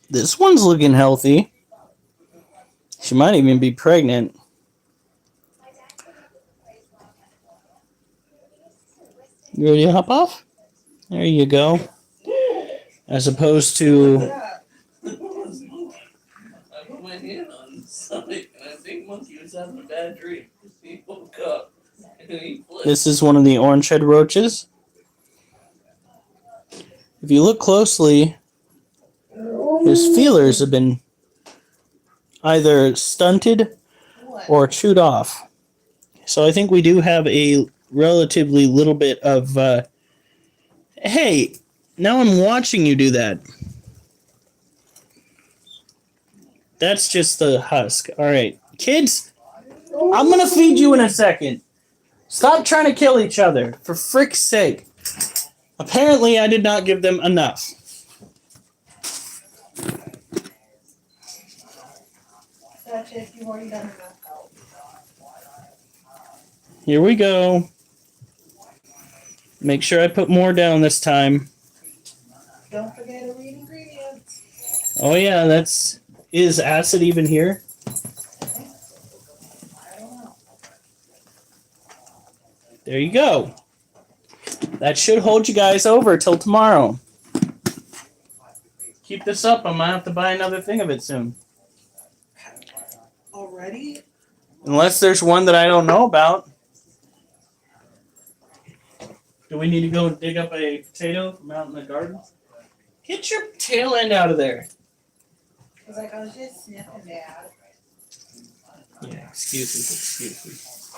This one's looking healthy. She might even be pregnant. You ready to hop off? There you go. As opposed to Yeah. I put my hand on his stomach, and I think Monkey was having a bad dream. He woke up and he flipped. this is one of the orange head roaches. If you look closely, his feelers have been either stunted What? or chewed off. So I think we do have a relatively little bit of hey, now I'm watching you do that. That's just the husk. All right, kids, I'm going to feed you in a second. Stop trying to kill each other, for frick's sake. Apparently, I did not give them enough. That's it. You've already done enough help. Here we go. Make sure I put more down this time. Don't forget to read ingredients. Oh yeah, is acid even here? I don't know. There you go. That should hold you guys over till tomorrow. Keep this up. I might have to buy another thing of it soon. Already? Unless there's one that I don't know about. Do we need to go dig up a potato from out in the garden? Get your tail end out of there. Because like I was just sniffing that. Yeah, excuses.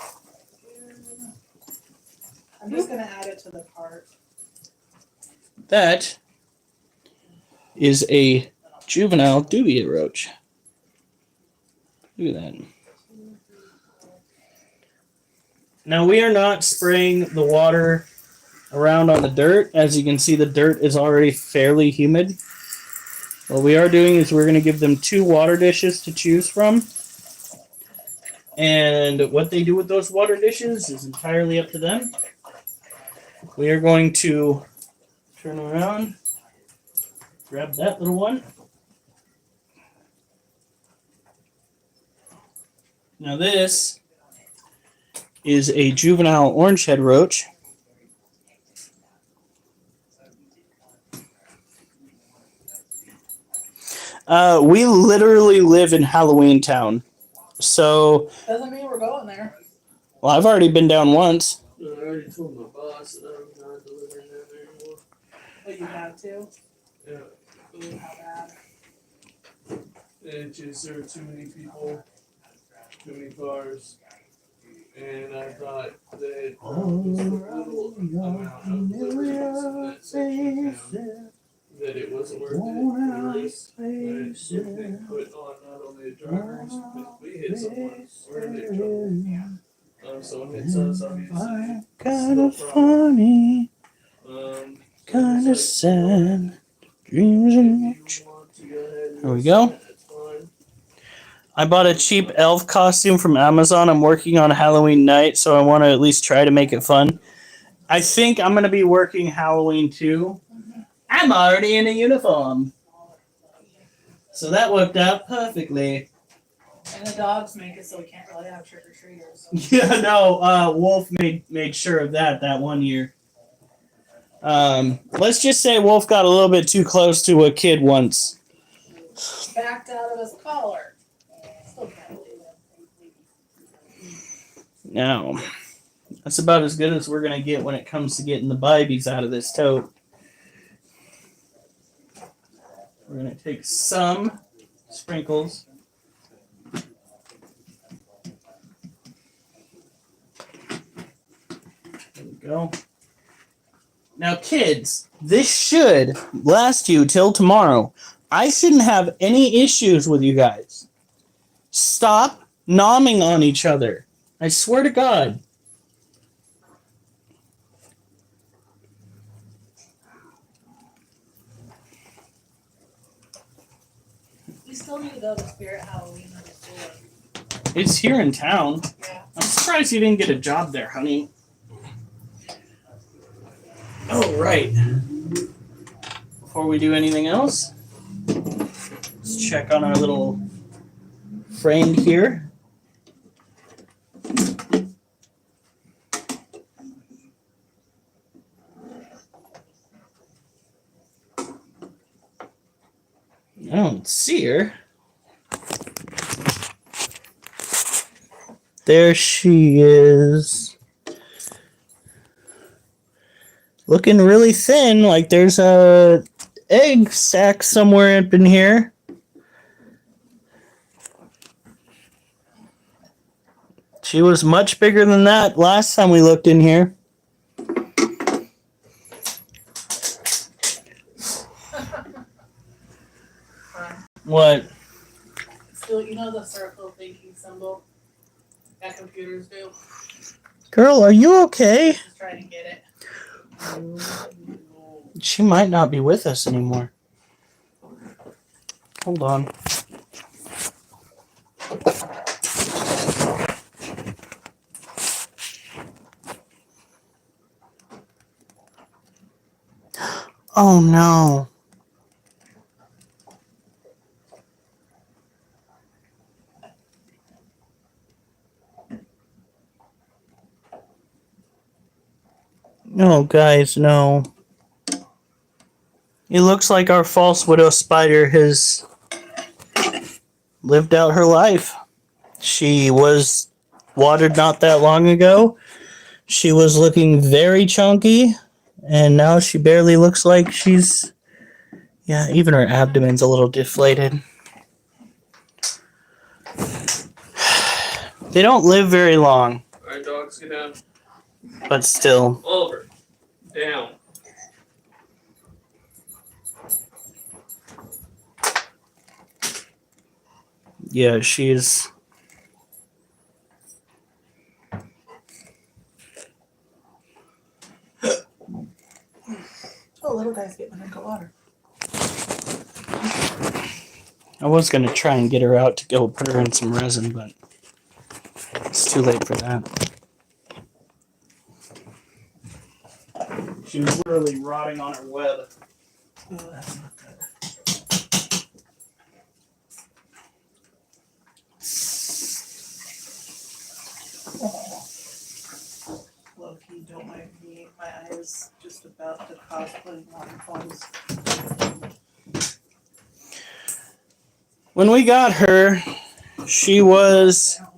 I'm just gonna add it to the cart. That is a juvenile dubia roach. Look at that. Now we are not spraying the water around on the dirt. As you can see, the dirt is already fairly humid. What we are doing is we're going to give them 2 water dishes to choose from. And what they do with those water dishes is entirely up to them. We are going to turn around, grab that little one. Now this is a juvenile orange head roach. We literally live in Halloween Town. So, Doesn't mean we're going there. well, I've already been down once. I already told my boss that I'm not delivering that anymore. But you have to. Yeah. Ooh, how bad. It's just there are too many people, too many cars, and I thought that there was a little amount of deliveries in that section of town that it wasn't worth it for the risk that they put on not only the drivers, but we hit someone, we're in big trouble. Someone hits us, obviously. Kinda It's no problem. funny, So kinda it's like, sad. Dreams and if you want to go ahead and There we risk go. that, that's fine. I bought a cheap elf costume from Amazon. I'm working on Halloween night, so I want to at least try to make it fun. I think I'm going to be working Halloween too. I'm already in a uniform. So that worked out perfectly. And the dogs make it so we can't really have trick or treaters. Yeah, no, Wolf made sure of that one year. Let's just say Wolf got a little bit too close to a kid once. Backed out of his collar. Still can't do it. Now, that's about as good as we're going to get when it comes to getting the babies out of this tote. We're going to take some sprinkles. There we go. Now, kids, this should last you till tomorrow. I shouldn't have any issues with you guys. Stop nomming on each other. I swear to God. We still need to go to Spirit Halloween on the floor. It's here in town. Yeah. I'm surprised you didn't get a job there, honey. Oh, right. Before we do anything else, let's check on our little friend here. I don't see her. There she is. Looking really thin, like there's a egg sac somewhere up in here. She was much bigger than that last time we looked in here. What? Still, you know the circle thinking symbol that computers do? Girl, are you okay? Just trying to get it. She might not be with us anymore. Hold on. Oh no. No, guys, no. It looks like our false widow spider has lived out her life. She was watered not that long ago. She was looking very chunky, and now she barely looks like she's... Yeah, even her abdomen's a little deflated. They don't live very long, Alright, dogs, get down. but still. Over. Down. Yeah, she's... Oh, little guy's getting a drink of water. I was going to try and get her out to go put her in some resin, but it's too late for that. She was literally rotting on her web. Oh, that's not good. Oh. Low-key, don't mind me. My eye is just about to cosplay line points. When we got her, she was... Found.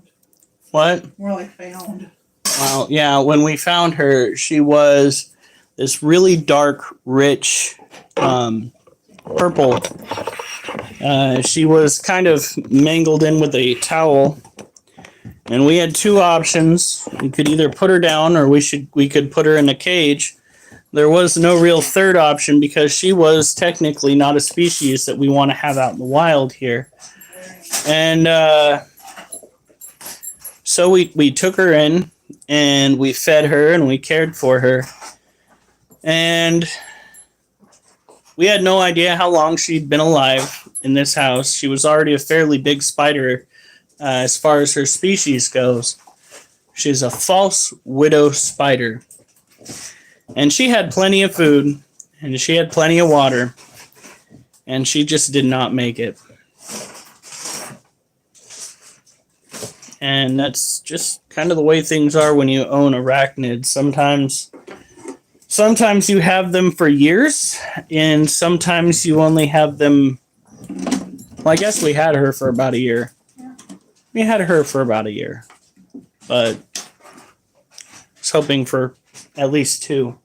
What? More like found. Well, yeah, when we found her, she was this really dark, rich purple. She was kind of mangled in with a towel. And we had two options. We could either put her down or we could put her in a cage. There was no real third option because she was technically not a species that we want to have out in the wild here. And so we took her in and we fed her and we cared for her. And we had no idea how long she'd been alive in this house. She was already a fairly big spider as far as her species goes. She's a false widow spider. And she had plenty of food, and she had plenty of water, and she just did not make it. And that's just kind of the way things are when you own arachnids. Sometimes you have them for years, and sometimes you only have them... Well, I guess we had her for about a year. We had her for about a year, but I was hoping for at least 2.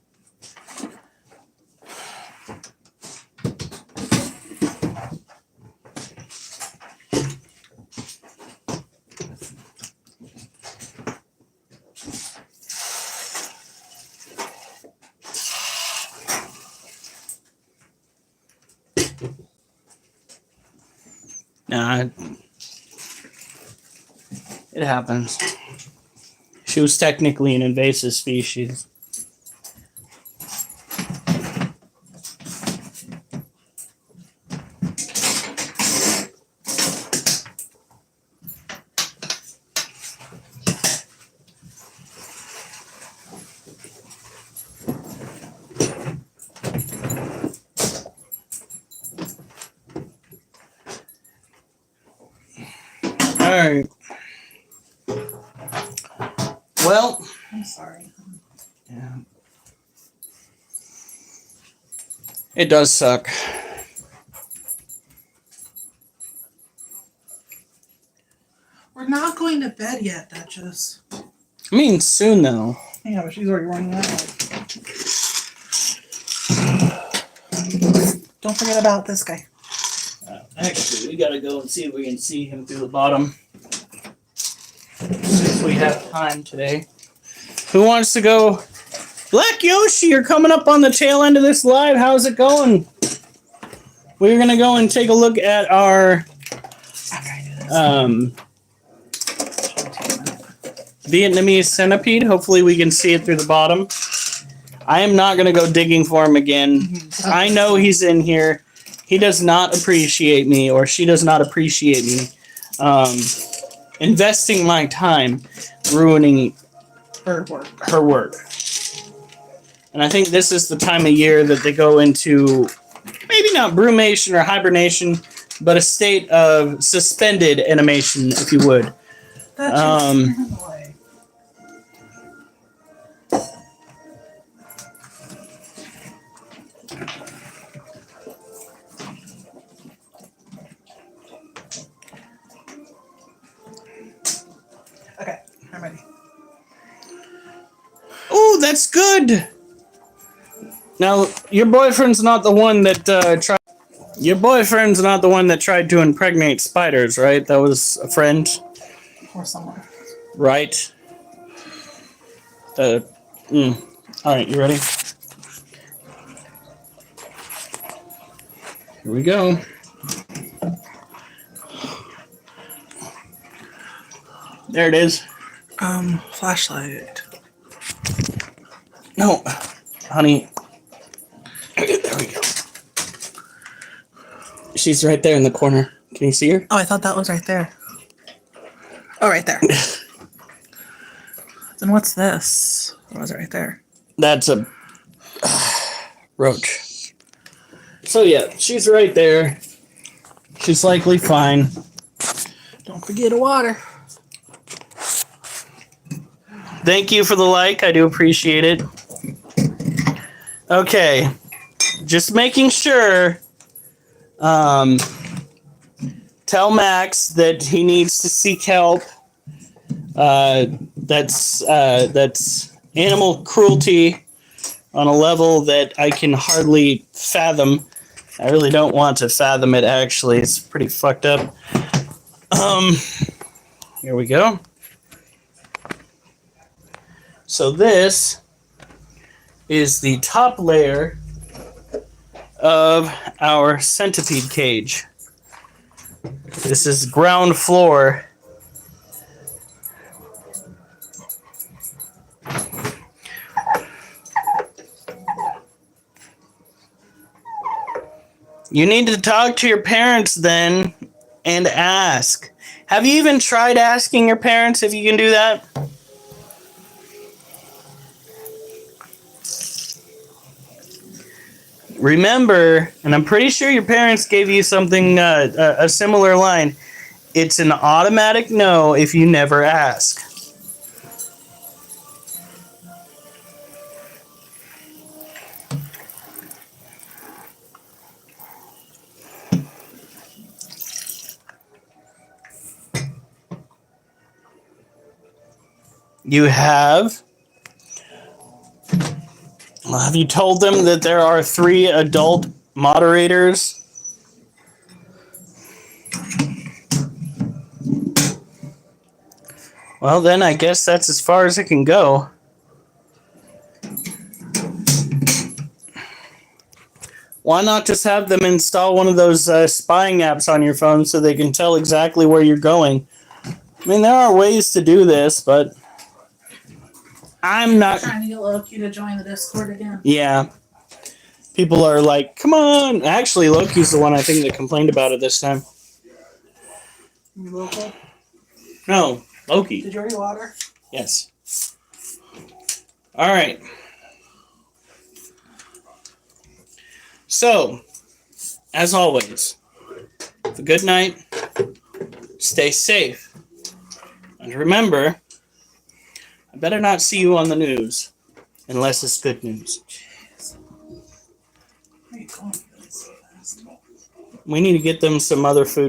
Nah, It happens. She was technically an invasive species. All right. Well, I'm sorry. yeah. It does suck. We're not going to bed yet, Duchess. I mean, soon though. Yeah, but she's already running out. Don't forget about this guy. Actually, we gotta go and see if we can see him through the bottom. Since we have time today. Who wants to go? Black Yoshi, you're coming up on the tail end of this live. How's it going? We're gonna go and take a look at our Vietnamese centipede. Hopefully we can see it through the bottom. I am not gonna go digging for him again. I know he's in here. He does not appreciate me, or she does not appreciate me investing my time ruining Her work. her work. And I think this is the time of year that they go into maybe not brumation or hibernation, but a state of suspended animation, if you would. Duchess. Okay, I'm ready. Oh, that's good. Now, your boyfriend's not the one that tried. Your boyfriend's not the one that tried to impregnate spiders, right? That was a friend, Or someone. right? All right, you ready? Here we go. There it is. Flashlight. No, honey. There we go. She's right there in the corner. Can you see her? Oh, I thought that was right there. Oh, right there. Then what's this? What was it right there? That's a roach. So yeah, she's right there. She's likely fine. Don't forget the water. Thank you for the like. I do appreciate it. Okay. Just making sure. Tell Max that he needs to seek help. That's animal cruelty on a level that I can hardly fathom. I really don't want to fathom it, actually. It's pretty fucked up. Here we go. So this is the top layer of our centipede cage. This is ground floor. You need to talk to your parents then and ask. Have you even tried asking your parents if you can do that? Remember, and I'm pretty sure your parents gave you something, a similar line. It's an automatic no if you never ask. You have. Have you told them that there are 3 adult moderators? Well, then I guess that's as far as it can go. Why not just have them install one of those spying apps on your phone so they can tell exactly where you're going? I mean, there are ways to do this, but I'm not. Trying to get Loki to join the Discord again. Yeah. People are like, come on. Actually, Loki's the one I think that complained about it this time. You local? No, Loki. Did you already water? Yes. All right. So, as always, have a good night. Stay safe. And remember, I better not see you on the news unless it's good news. Where are you going? So fast. We need to get them some other food to